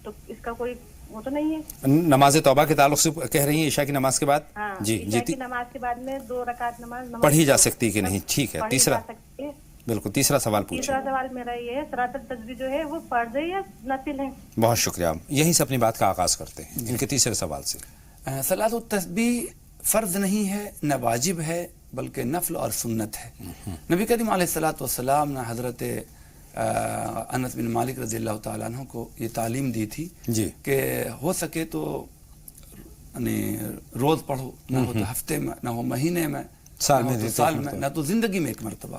تو اس کا کوئی وہ تو نہیں ہے؟ نماز توبہ کے تعلق سے کہہ رہی ہیں, عشاء کی نماز کے بعد؟ جی, عشاء کی نماز کے بعد میں 2 رکعت نماز پڑھی جا سکتی کہ نہیں؟ ٹھیک ہے. تیسرا, بالکل تیسرا سوال پوچھیں. تیسرا سوال میرا یہ ہے, صلاۃ التسبیح جو ہے وہ فرض ہے یا نفل ہے؟ بہت شکریہ. یہیں سے اپنی بات کا آغاز کرتے ہیں ان کے تیسرے سوال سے. صلاۃ التسبیح فرض نہیں ہے, نہ واجب ہے, بلکہ نفل اور سنت ہے. نبی کریم علیہ الصلوۃ والسلام نے حضرت انس بن مالک رضی اللہ تعالیٰ عنہ کو یہ تعلیم دی تھی کہ ہو سکے تو روز پڑھو, نہ ہو تو ہفتے میں, نہ ہو مہینے میں, سال میں, نہ تو زندگی میں 1 مرتبہ.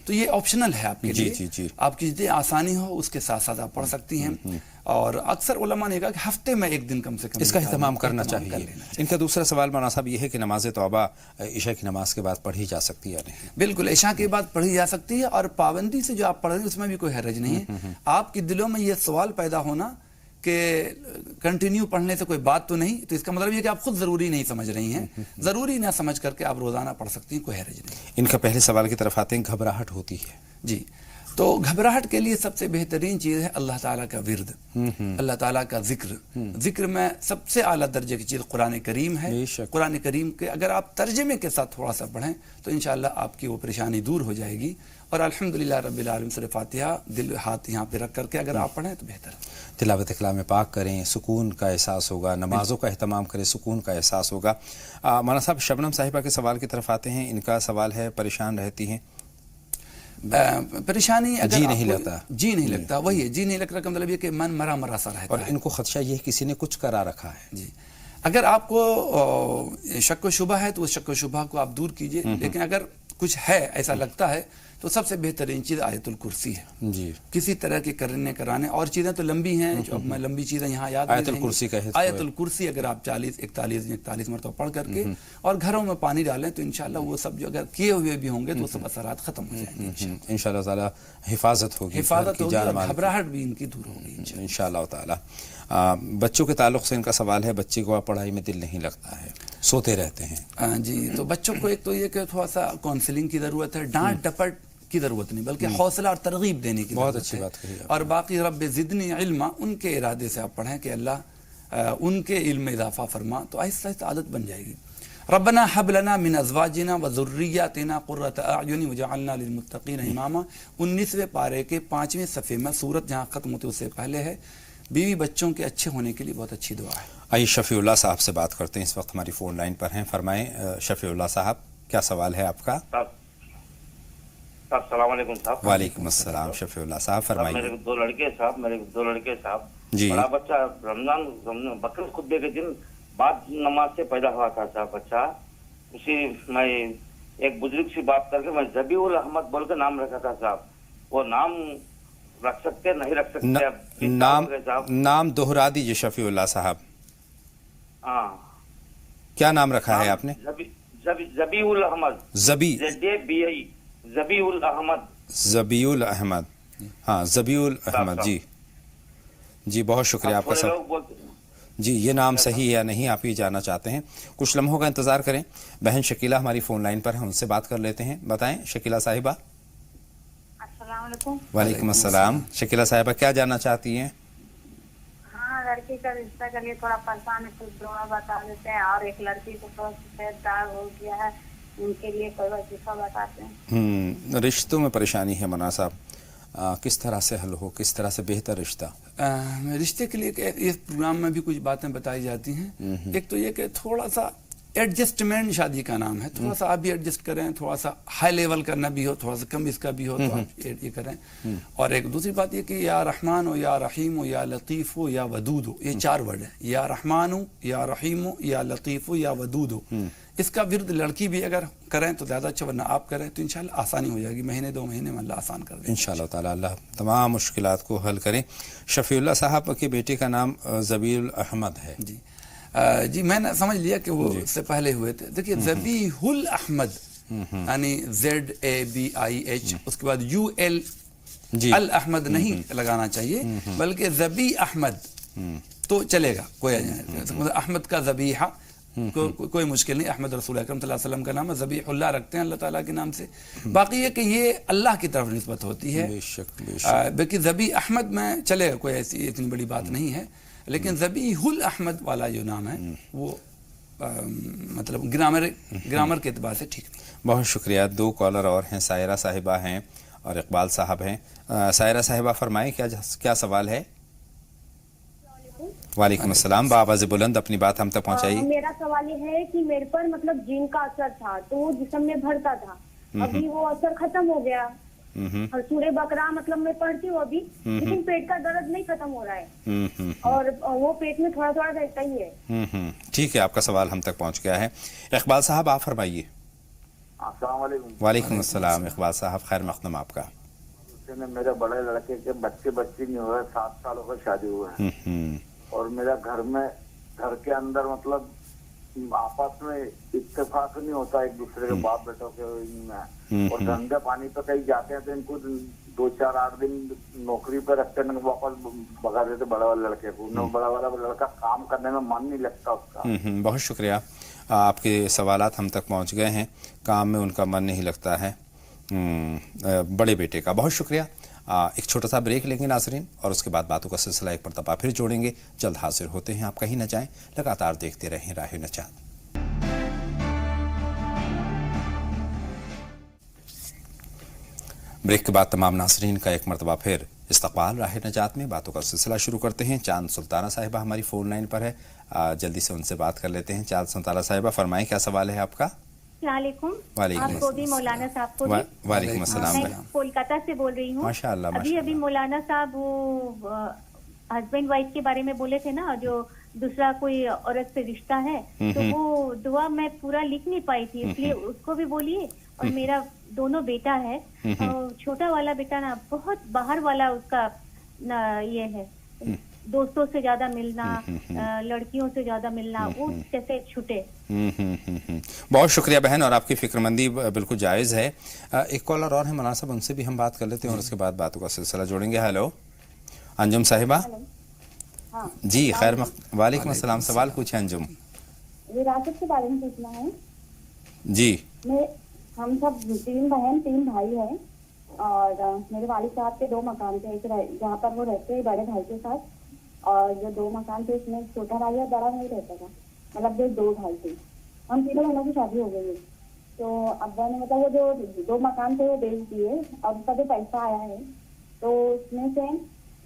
تو یہ آپشنل ہے آپ کے لیے. آپ کی جتنی آسانی ہو اس کے ساتھ ساتھ آپ پڑھ سکتی ہیں. اور اکثر علماء نے کہا کہ ہفتے میں 1 دن کم سے کم اس کا اہتمام کرنا چاہیے. ان کا دوسرا سوال مولانا صاحب یہ ہے کہ نماز توبہ عشاء کی نماز کے بعد پڑھی جا سکتی ہے یا نہیں؟ بالکل, عشاء کے بعد پڑھی جا سکتی ہے, اور پابندی سے جو آپ پڑھ رہے ہیں اس میں بھی کوئی حرج نہیں ہے. آپ کے دلوں میں یہ سوال پیدا ہونا کہ کنٹینیو پڑھنے سے کوئی بات تو نہیں, تو اس کا مطلب یہ کہ آپ خود ضروری نہیں سمجھ رہی ہیں. ضروری نہ سمجھ کر کے آپ روزانہ پڑھ سکتی ہیں, کوئی حرج نہیں. ان کا پہلے سوال کی طرف آتے ہیں, گھبراہٹ ہوتی ہے. جی, تو گھبراہٹ کے لیے سب سے بہترین چیز ہے اللہ تعالیٰ کا ورد, اللہ تعالیٰ کا ذکر. ذکر میں سب سے اعلیٰ درجے کی چیز قرآن کریم ہے. قرآن کریم کے اگر آپ ترجمے کے ساتھ تھوڑا سا پڑھیں تو انشاءاللہ آپ کی وہ پریشانی دور ہو جائے گی. اور الحمدللہ رب العالمین سورہ فاتحہ دل ہاتھ یہاں پہ رکھ کر کے اگر آپ پڑھیں تو بہتر ہے. تلاوت کلام پاک کریں, سکون کا احساس ہوگا. نمازوں کا اہتمام کریں, سکون کا احساس ہوگا. مولانا صاحب, شبنم صاحبہ کے سوال کی طرف آتے ہیں. ان کا سوال ہے, پریشان رہتی ہیں, پریشانی اگر جی نہیں لگتا. جی نہیں لگتا, وہی ہے, جی نہیں لگ رہا کا مطلب یہ کہ من مرا سا رہتا ہے. اور ان کو خدشہ یہ کسی نے کچھ کرا رکھا ہے. جی, اگر آپ کو شک و شبہ ہے تو وہ شک و شبہ کو آپ دور کیجئے. لیکن اگر کچھ ہے ایسا لگتا ہے تو تو سب سے بہترین چیز آیت الکرسی ہے جی کسی طرح کے کرنے کرانے. اور چیزیں تو لمبی ہیں جو اب میں لمبی چیزیں یہاں یاد آیت الکرسی کا حصہ آیت الکرسی اگر آپ 41 مرتبہ پڑھ کر کے اور گھروں میں پانی ڈالیں تو انشاءاللہ وہ سب جو اگر کیے ہوئے بھی ہوں گے تو وہ سب اثرات ختم ہو جائیں گے انشاءاللہ تعالی حفاظت ہوگی اور گھبراہٹ بھی ان کی دور ہوگی انشاءاللہ تعالی. بچوں کے تعلق سے ان کا سوال ہے, بچے کو پڑھائی میں دل نہیں لگتا ہے, سوتے رہتے ہیں. جی تو بچوں کو ایک تو یہ کہ تھوڑا سا کاؤنسلنگ کی ضرورت ہے, ڈانٹ ڈپٹ کی ضرورت نہیں بلکہ حوصلہ اور ترغیب دینے کی بہت ضرورت اچھی ہے. بات کہی آپ اور باقی رب زدنی علما ان کے ارادے سے آپ پڑھیں کہ اللہ ان کے علم میں اضافہ فرما, تو آہستہ آہستہ عادت بن جائے گی. ربنا حب لنا من ازواجنا وذریاتنا قرۃ اعین وجعلنا للمتقین اماما. 19ویں پارے کے 5ویں صفحے میں سورت جہاں ختم ہوتی اس سے پہلے ہے, بیوی بچوں کے اچھے ہونے کے لیے بہت اچھی دعا ہے. آئیے شفیع اللہ صاحب سے بات کرتے ہیں, اس وقت ہماری فون لائن پر ہیں. فرمائیں شفیع اللہ صاحب, کیا سوال ہے آپ کا؟ السلام علیکم صاحب. وعلیکم السلام شفیع اللہ صاحب, فرمائیے. میرے دو لڑکے صاحب جی. بڑا بچہ رمضان بقرعید خطبے کے دن بعد نماز سے پیدا ہوا تھا صاحب بچہ. اسی میں ایک بزرگ سے بات کر کے میں ذبیح الاحمد بول کے نام رکھا تھا صاحب. وہ نام رکھ سکتے نہیں رکھ سکتے؟ نام دوہرا دیجیے شفیع اللہ صاحب. ہاں کیا نام رکھا ہے آپ نے؟ ذبیح الاحمد. ذبیح الاحمد. ذبیح الاحمد. ہاں ذبیح الاحمد. جی جی بہت شکریہ آپ کا سب. جی یہ نام صحیح یا نہیں آپ یہ جاننا چاہتے ہیں, کچھ لمحوں کا انتظار کریں. بہن شکیلہ ہماری فون لائن پر ہیں, ان سے بات کر لیتے ہیں. بتائیں شکیلہ صاحبہ. السلام علیکم. وعلیکم السلام. شکیلہ صاحبہ کیا جاننا چاہتی ہیں؟ ہاں لڑکی کا رشتہ کے لیے تھوڑا پریشان ہے, کچھ دعا بتا دیتے ہیں. اور ایک لڑکی کو تھوڑا سفید داغ ہو گیا ہے, ان کے لیے کوئی وظیفہ بتاتے ہیں. رشتوں میں پریشانی ہے مولانا صاحب, کس طرح سے حل ہو, کس طرح سے بہتر رشتہ؟ رشتے کے لیے اس پروگرام میں بھی کچھ باتیں بتائی جاتی ہیں. ایک تو یہ کہ تھوڑا سا ایڈجسٹمنٹ شادی کا نام ہے, تھوڑا سا آپ بھی ایڈجسٹ کریں, تھوڑا سا ہائی لیول کرنا بھی ہو, تھوڑا سا کم اس کا بھی ہو تو آپ یہ کریں. اور ایک دوسری بات یہ کہ یا رحمان ہو, یا رحیم ہو, یا لطیف ہو, یا ودود ہو, یہ 4 ورڈ ہیں. یا رحمان ہو, یا رحیم ہو, یا لطیف ہو, یا ودود ہو. اس کا ورد لڑکی بھی اگر کریں تو زیادہ اچھا, ورنہ آپ کریں تو انشاءاللہ آسانی ہو جائے گی. مہینے 2 مہینے میں اللہ آسان کر دے انشاءاللہ تعالی. اللہ تمام مشکلات کو حل کریں. شفیع اللہ صاحب کے بیٹے کا نام ذبیح الاحمد ہے. جی جی میں نے سمجھ لیا کہ وہ اس سے پہلے ہوئے تھے. دیکھیے ذبیح الاحمد یعنی ZABIH, اس کے بعد UL الاحمد نہیں لگانا چاہیے بلکہ ذبیح احمد تو چلے گا. کوئی احمد کا ذبیحہ کوئی مشکل نہیں. احمد رسول اکرم صلی اللہ علیہ وسلم کا نام ہے, ذبیح اللہ رکھتے ہیں اللہ تعالیٰ کے نام سے. باقی یہ کہ یہ اللہ کی طرف نسبت ہوتی ہے. باقی ذبیح احمد میں چلے گا, کوئی ایسی اتنی بڑی بات نہیں ہے. لیکن ذبیح الاحمد والا جو نام ہے وہ مطلب گرامر کے اعتبار سے ٹھیک نہیں. بہت شکریہ. 2 کالر اور ہیں, سائرہ صاحبہ ہیں اور اقبال صاحب ہیں. سائرہ صاحبہ فرمائیں کیا سوال ہے؟ وعلیکم السلام. بآواز بلند اپنی بات ہم تک پہنچائیے. میرا سوال یہ ہے کہ میرے پر مطلب جن کا اثر تھا تو وہ جسم میں بھرتا تھا, ابھی وہ اثر ختم ہو گیا. اور سورہ بقرہ مطلب میں پڑھتی ہوں ابھی, لیکن پیٹ کا درد نہیں ختم ہو رہا ہے اور وہ پیٹ میں تھوڑا تھوڑا رہتا ہی ہے. ٹھیک ہے, آپ کا سوال ہم تک پہنچ گیا ہے. اقبال صاحب آپ فرمائیے. السلام علیکم. وعلیکم السلام. اقبال صاحب خیر مقدم آپ کا. میرے بڑے لڑکے کے بچے نہیں ہوئے, 7 سالوں کا شادی ہوا ہے. اور میرا گھر کے اندر مطلب آپس میں اتفاق نہیں ہوتا ایک دوسرے کے باپ بیٹوں کے میں. اور دھندے پانی پہ کہیں جاتے ہیں تو ان کو 2-4-8 دن نوکری پہ رکھتے ہیں, واپس بگا دیتے بڑے والے لڑکے کو. بڑا والا لڑکا کام کرنے میں من نہیں لگتا اس کا. بہت شکریہ. آپ کے سوالات ہم تک پہنچ گئے ہیں. کام میں ان کا من نہیں لگتا ہے بڑے بیٹے کا. بہت شکریہ. ایک چھوٹا سا بریک لیں گے ناظرین, اور اس کے بعد باتوں کا سلسلہ ایک مرتبہ پھر جوڑیں گے. جلد حاضر ہوتے ہیں, آپ کہیں نہ جائیں, لگاتار دیکھتے رہیں راہ نجات. بریک کے بعد تمام ناظرین کا ایک مرتبہ پھر استقبال راہ نجات میں. باتوں کا سلسلہ شروع کرتے ہیں. چاند سلطانہ صاحبہ ہماری فون لائن پر ہے, جلدی سے ان سے بات کر لیتے ہیں. چاند سلطانہ صاحبہ فرمائیں کیا سوال ہے آپ کا؟ السلام علیکم. وعلیکم آپ کو بھی مولانا صاحب کو وعلیکم السلام. میں کولکاتہ سے بول رہی ہوں. ماشاء اللہ. ابھی مولانا صاحب وہ ہسبینڈ وائف کے بارے میں بولے تھے نا, جو دوسرا کوئی عورت سے رشتہ ہے, تو وہ دعا میں پورا لکھ نہیں پائی تھی, اس لیے اس کو بھی بولیے. اور میرا دونوں بیٹا ہے. اور چھوٹا والا بیٹا نا بہت باہر والا اس کا یہ ہے, دوستوں سے زیادہ ملنا, لڑکیوں سے زیادہ ملنا, وہ جیسے چھٹے. بہت شکریہ بہن, اور آپ کی فکر مندی بالکل جائز ہے. ایک کالر اور ہے مولانا صاحب, ان سے بھی ہم بات کر لیتے ہیں اور اس کے بعد باتوں کا سلسلہ جوڑیں گے. ہیلو انجم صاحبہ. جی خیر, وعلیکم السلام. سوال پوچھیں انجم. وراثت کے بارے میں پوچھنا ہے. جی. ہم سب 3 بہن 3 بھائی ہیں, اور میرے والد صاحب کے 2 مکان تھے جہاں پر وہ رہتے ہیں بڑے بھائی کے ساتھ, اور جو 2 مکان تھے اس میں چھوٹا بھائی اور بڑا بھائی رہتا تھا, مطلب جو 2 بھائی تھے. ہم 3 بہنوں کی شادی ہو گئی ہے, تو ابا نے مطلب وہ جو 2 مکان تھے وہ بیچ دیے, اور اس کا جو پیسہ آیا ہے تو اس میں سے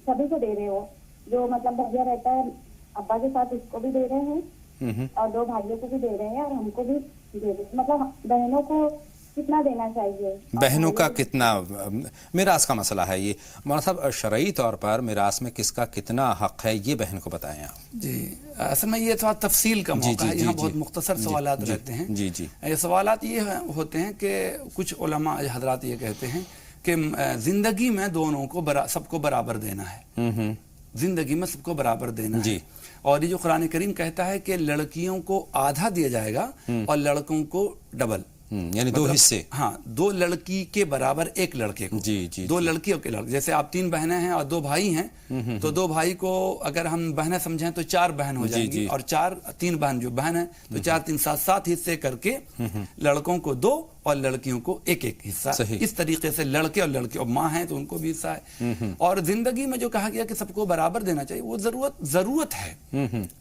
سبھی کو دے رہے ہو. جو مطلب بھیا رہتا ہے ابا کے ساتھ اس کو بھی دے رہے ہیں, اور 2 بھائیوں کو بھی دے رہے ہیں, اور ہم کو بھی دے رہے ہیں. مطلب بہنوں کو کتنا دینا چاہیے؟ بہنوں کا کتنا میراث کا مسئلہ ہے یہ مولانا صاحب. شرعی طور پر میراث میں کس کا کتنا حق ہے یہ بہن کو بتائیں آپ. جی اصل میں یہ تھوڑا تفصیل کا موقع ہے, یہاں بہت مختصر سوالات رہتے ہیں. جی جی. یہ سوالات یہ ہوتے ہیں کہ کچھ علماء حضرات یہ کہتے ہیں کہ زندگی میں دونوں کو سب کو برابر دینا ہے, زندگی میں سب کو برابر دینا ہے. اور یہ جو قرآن کریم کہتا ہے کہ لڑکیوں کو آدھا دیا جائے گا اور لڑکوں کو ڈبل, یعنی 2 حصے. ہاں, 2 لڑکی کے برابر 1 لڑکے کو. جی جی. 2 لڑکیوں کے لڑکے, جیسے آپ 3 بہنیں ہیں اور 2 بھائی ہیں, تو 2 بھائی کو اگر ہم بہنیں سمجھیں تو 4 بہن ہو جائیں گی, اور 3 بہن جو بہن ہیں تو 4 3 7 حصے کر کے لڑکوں کو 2 اور لڑکیوں کو 1 حصہ. اس طریقے سے لڑکے اور لڑکی, اور ماں ہیں تو ان کو بھی حصہ ہے. اور زندگی میں جو کہا گیا کہ سب کو برابر دینا چاہیے, وہ ضرورت ہے.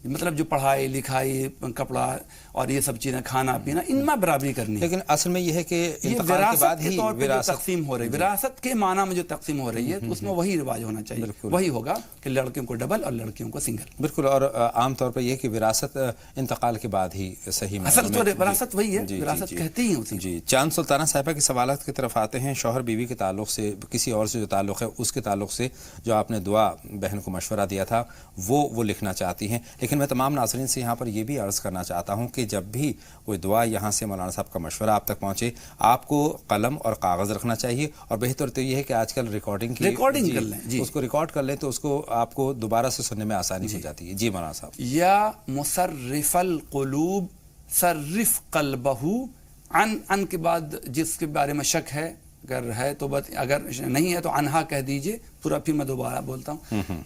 مطلب جو پڑھائی لکھائی, کپڑا اور یہ سب چیزیں, کھانا پینا, ان میں برابری کرنی. لیکن اصل میں یہ ہے کہ انتقال کے بعد ہی تقسیم ہو رہی ہے, وراثت کے معنی میں جو تقسیم ہو رہی ہے اس میں وہی رواج ہونا چاہیے. وہی ہوگا کہ لڑکیوں کو ڈبل اور لڑکیوں کو سنگل. بالکل. اور عام طور پر یہ کہ وراثت انتقال کے بعد ہی صحیح اصل تو وراثت وہی ہے, وراثت کہتے ہی ہیں. جی. چاند سلطانہ صاحبہ کے سوالات کی طرف آتے ہیں. شوہر بیوی کے تعلق سے, کسی اور سے جو تعلق ہے اس کے تعلق سے جو آپ نے دعا بہن کو مشورہ دیا تھا وہ لکھنا چاہتی ہیں. لیکن میں تمام ناظرین سے یہاں پر یہ بھی عرض کرنا چاہتا ہوں کہ جب بھی کوئی دعا یہاں سے مولانا صاحب کا مشورہ آپ تک پہنچے, آپ کو قلم اور کاغذ رکھنا چاہیے, اور بہتر تو یہ ہے کہ آج کل ریکارڈنگ کر لیں, اس کو ریکارڈ کر لیں تو اس کو آپ کو دوبارہ سے سننے میں آسانی ہو جاتی ہے. جی مولانا صاحب. یا مصرف القلوب صرف قلبہ ان کے بعد جس کے بارے میں شک ہے, اگر ہے تو اگر نہیں ہے تو انہا کہہ دیجئے پورا, پھر میں دوبارہ بولتا ہوں.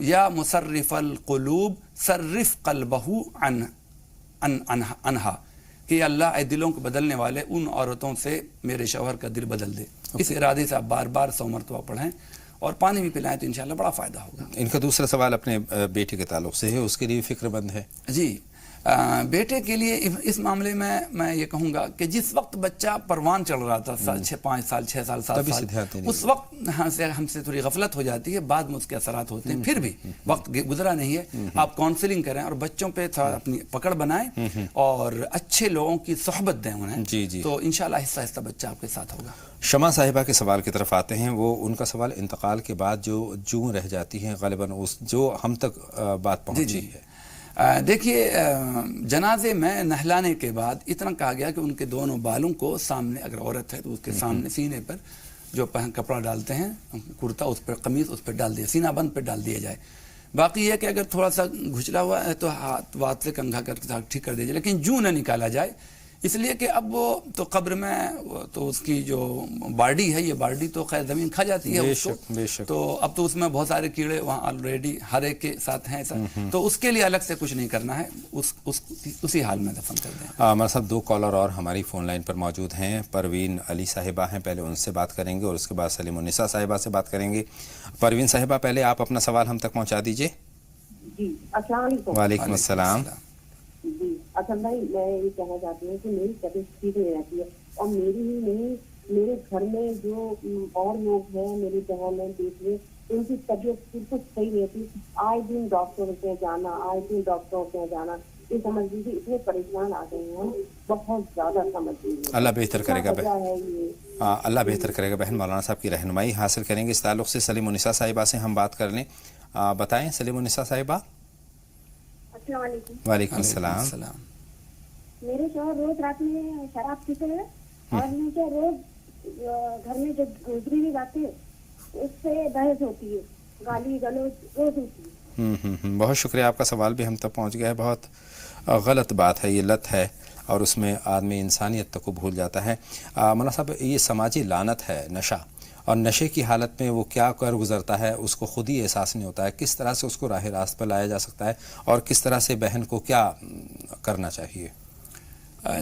یا مصرف القلوب صرف قلبہ انہا, کہ اللہ اے دلوں کو بدلنے والے ان عورتوں سے میرے شوہر کا دل بدل دے. اس ارادے سے آپ بار بار 100 مرتبہ پڑھیں اور پانی بھی پلائیں تو انشاءاللہ بڑا فائدہ ہوگا. ان کا دوسرا سوال اپنے بیٹے کے تعلق سے ہے, اس کے لیے فکر مند ہے. جی. بیٹے کے لیے اس معاملے میں یہ کہوں گا کہ جس وقت بچہ پروان چڑھ رہا تھا 5 سال 6 سال 7 سال, اس وقت ہم سے تھوڑی غفلت ہو جاتی ہے, بعد میں اس کے اثرات ہوتے ہیں. پھر بھی وقت گزرا نہیں ہے, آپ کاؤنسلنگ کریں اور بچوں پہ تھوڑا اپنی پکڑ بنائیں اور اچھے لوگوں کی صحبت دیں انہیں. تو انشاءاللہ آہستہ آہستہ بچہ آپ کے ساتھ ہوگا. شمع صاحبہ کے سوال کی طرف آتے ہیں. وہ ان کا سوال انتقال کے بعد جو رہ جاتی ہیں غالباً جو ہم تک بات پہنچی ہے. دیکھیے, جنازے میں نہلانے کے بعد اتنا کہا گیا کہ ان کے دونوں بالوں کو سامنے, اگر عورت ہے تو اس کے سامنے سینے پر جو کپڑا ڈالتے ہیں کرتا, اس پر قمیض اس پر ڈال دیا, سینہ بند پہ ڈال دیا جائے. باقی یہ کہ اگر تھوڑا سا گھچلا ہوا ہے تو ہاتھ سے کنگھا کر کے ٹھیک کر دیا جائے, لیکن جو نہ نکالا جائے, اس لیے کہ اب وہ تو قبر میں تو اس کی جو باڈی ہے, یہ باڈی تو خیر زمین کھا جاتی ہے اس کو, تو اب تو اس میں بہت سارے کیڑے وہاں آلریڈی ہر ایک کے ساتھ ہیں, تو اس کے لیے الگ سے کچھ نہیں کرنا ہے, اسی حال میں دفن کر دیں. ہمارے ساتھ 2 کالر اور ہماری فون لائن پر موجود ہیں. پروین علی صاحبہ ہیں, پہلے ان سے بات کریں گے اور اس کے بعد سلیم النساء صاحبہ سے بات کریں گے. پروین صاحبہ, پہلے آپ اپنا سوال ہم تک پہنچا دیجئے. جی السلام علیکم. وعلیکم السلام. جی اصل بھائی میں یہ کہنا چاہتی ہوں کہ میری طبیعت ٹھیک نہیں رہتی ہے, اور میری ہی نہیں, میرے گھر میں جو اور لوگ ہیں, میری بہن ہے, بیٹی, ان کی طبیعت بالکل صحیح رہتی. آئے دن ڈاکٹروں کے جانا, یہ سمجھ لیجیے اتنے پریشان آ گئے ہیں, بہت زیادہ سمجھ لیجیے. اللہ بہتر کرے گا اللہ بہتر کرے گا. بہن مولانا صاحب کی رہنمائی حاصل کریں گے. اس تعلق سے سلیم النساء صاحبہ سے ہم بات کر لیں. بتائیں سلیم النساء صاحبہ. السلام علیکم. وعلیکم السلام. میرے شوہر روز رات میں شراب پیتے ہیں اور نشہ روز گھر میں جب گزری ہوئی باتیں اس سے بحث ہوتی ہے, گالی گلوچ روز ہوتی ہے. بہت شکریہ, آپ کا سوال بھی ہم تک پہنچ گیا ہے. بہت غلط بات ہے, یہ لت ہے اور اس میں آدمی انسانیت تک کو بھول جاتا ہے. مولانا صاحب, یہ سماجی لعنت ہے نشہ, اور نشے کی حالت میں وہ کیا کر گزرتا ہے اس کو خود ہی احساس نہیں ہوتا ہے. کس طرح سے اس کو راہ راست پر لایا جا سکتا ہے اور کس طرح سے بہن کو کیا کرنا چاہیے؟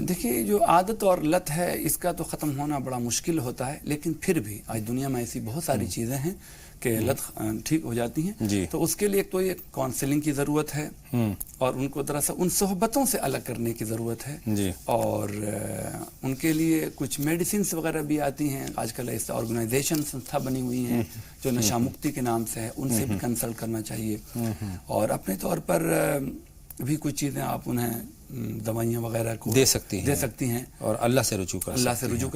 دیکھیے, جو عادت اور لت ہے اس کا تو ختم ہونا بڑا مشکل ہوتا ہے, لیکن پھر بھی آج دنیا میں ایسی بہت ساری چیزیں ہیں کہ لت ٹھیک ہو جاتی ہیں. جی. تو اس کے لیے ایک تو یہ کاؤنسلنگ کی ضرورت ہے, اور ان کو دراصل ان صحبتوں سے الگ کرنے کی ضرورت ہے. جی. اور ان کے لیے کچھ میڈیسنس وغیرہ بھی آتی ہیں. آج کل ایسے آرگنائزیشن سنستھا بنی ہوئی ہیں جو نشہ مکتی کے نام سے ہے, ان سے بھی کنسلٹ کرنا چاہیے. اور اپنے طور پر بھی کچھ چیزیں آپ انہیں دوائیاں وغیرہ کو دے سکتی ہیں اور اللہ سے رجوع کر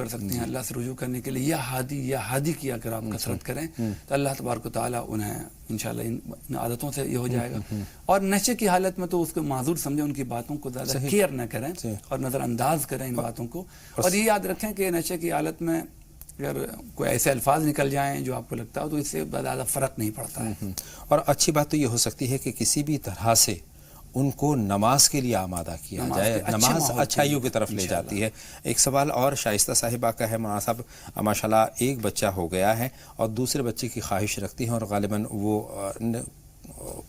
سکتی ہیں. اللہ سے رجوع کرنے کے لیے یا ہادی کی اگر آپ کثرت کریں تو اللہ تبارک و تعالیٰ انہیں انشاءاللہ ان عادتوں سے یہ ہو جائے گا. اور نشے کی حالت میں تو اس کو معذور سمجھیں, ان کی باتوں کو زیادہ کیئر نہ کریں اور نظر انداز کریں ان باتوں کو. اور یہ یاد رکھیں کہ نشے کی حالت میں اگر کوئی ایسے الفاظ نکل جائیں جو آپ کو لگتا ہو تو اس سے زیادہ فرق نہیں پڑتا ہے. اور اچھی بات تو یہ ہو سکتی ہے کہ کسی بھی طرح سے ان کو نماز کے لیے آمادہ کیا جائے. نماز اچھائیوں کی طرف لے جاتی ہے. ایک سوال اور شائستہ صاحبہ کا ہے. مولانا صاحب, ماشاءاللہ ایک بچہ ہو گیا ہے اور دوسرے بچے کی خواہش رکھتی ہیں اور غالباً وہ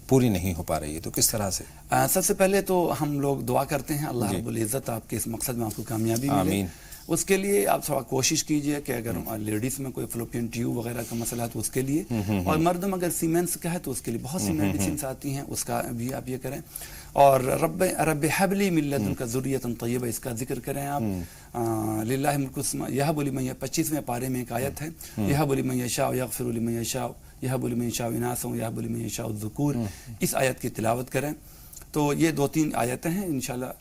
پوری نہیں ہو پا رہی ہے, تو کس طرح سے؟ سب سے پہلے تو ہم لوگ دعا کرتے ہیں اللہ رب العزت آپ کے اس مقصد میں آپ کو کامیابی ملے. آمین. اس کے لیے آپ تھوڑا کوشش کیجئے کہ اگر لیڈیز میں کوئی فلوپین ٹیوب وغیرہ کا مسئلہ ہے تو اس کے لیے, اور مردم اگر سیمنس کا ہے تو اس کے لیے بہت سی میڈیسنس آتی ہیں, اس کا بھی آپ یہ کریں. اور رب حب لی من لدنک ذریۃ طیبہ, اس کا ذکر کریں آپ. للہ ملک السماوات یہب لمن یشاء, 25ویں پارے میں ایک آیت ہے, یہب لمن یشاء یغفر لمن یشاء یہب لمن یشاء اناثا یہب لمن یشاء الذکور. اس آیت کی تلاوت کریں. تو یہ 2-3 آیتیں ہیں انشاءاللہ.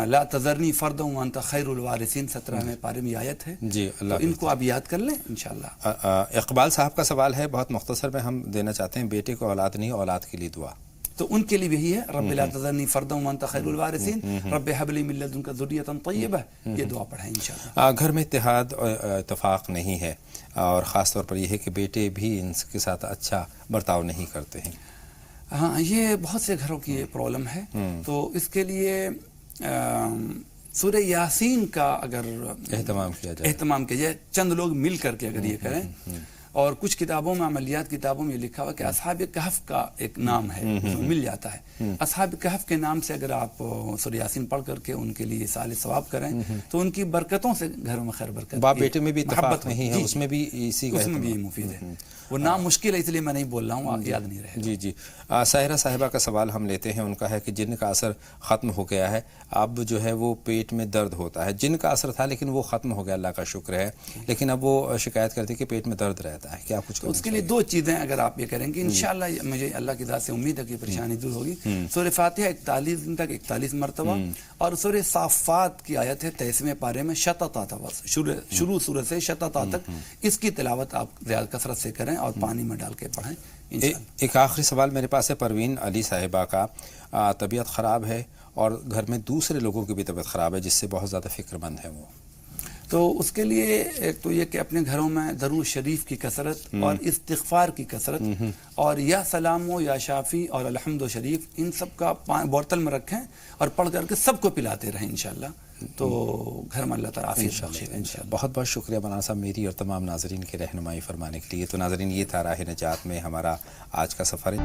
لا تذرنی فردا وانت خیر الوارثین, 17ویں پارے میں آیت ہے. جی, اللہ ان کو آپ یاد کر لیں انشاءاللہ. اقبال صاحب کا سوال ہے, بہت مختصر میں ہم دینا چاہتے ہیں. بیٹے کو اولاد نہیں, اولاد کے لیے دعا. تو ان کے لیے بھی یہی ہے, رب لا تذرنی فردا وانت خیر الوارثین, رب حب لی من لدنک ذریۃ طیبہ. یہ دعا پڑھیں انشاءاللہ. گھر میں اتحاد اور اتفاق نہیں ہے, اور خاص طور پر یہ ہے کہ بیٹے بھی ان کے ساتھ اچھا برتاؤ نہیں کرتے ہیں. ہاں, یہ بہت سے گھروں کی یہ پرابلم ہے. تو اس کے لیے سورہ یاسین کا اگر اہتمام کیا جائے, چند لوگ مل کر کے اگر یہ کریں. اور کچھ کتابوں میں, عملیات کتابوں میں یہ لکھا ہوا کہ اصحاب کہف کا ایک نام ہے, مل جاتا ہے. اصحاب کہف کے نام سے اگر آپ سورہ یاسین پڑھ کر کے ان کے لیے سال ثواب کریں تو ان کی برکتوں سے گھروں میں خیر برکت. باپ بیٹے میں بھی اتفاق نہیں ہے, اس میں بھی اسی اس میں بھی مفید ہے. وہ نام مشکل ہے اس لیے میں نہیں بول رہا ہوں, آپ یاد نہیں رہے. جی جی. ساحرہ صاحبہ کا سوال ہم لیتے ہیں. ان کا ہے کہ جن کا اثر ختم ہو گیا ہے, اب جو ہے وہ پیٹ میں درد ہوتا ہے. جن کا اثر تھا لیکن وہ ختم ہو گیا, اللہ کا شکر ہے, لیکن اب وہ شکایت کرتی کہ پیٹ میں درد رہتا ہے. کیا کچھ اس کے لیے 2 چیزیں اگر آپ یہ کریں گے انشاءاللہ, مجھے اللہ کی ذات سے امید ہے کہ پریشانی دور ہوگی. سورہ فاتحہ 41 دن تک 41 مرتبہ, اور سورہ صافات کی آیت ہے 23ویں پارے میں شتتا تھا, شروع سورہ سے شتتا تک, اس کی تلاوت آپ زیادہ کثرت سے کریں اور پانی میں ڈال کے پڑھیں. ایک آخری سوال میرے پاس ہے پروین علی صاحبہ کا. طبیعت خراب ہے اور گھر میں دوسرے لوگوں کی بھی طبیعت خراب ہے جس سے بہت زیادہ فکر مند ہے وہ. تو اس کے لیے ایک تو یہ کہ اپنے گھروں میں درود شریف کی کثرت اور استغفار کی کثرت, اور یا سلام و یا شافی اور الحمد و شریف, ان سب کا بوتل میں رکھیں اور پڑھ کر کے سب کو پلاتے رہیں انشاءاللہ. تو گھر میں اللہ تعالیٰ عافیت بخشے گا انشاءاللہ. بہت بہت شکریہ مولانا صاحب میری اور تمام ناظرین کی رہنمائی فرمانے کے لیے. تو ناظرین, یہ تھا راہ نجات میں ہمارا آج کا سفر.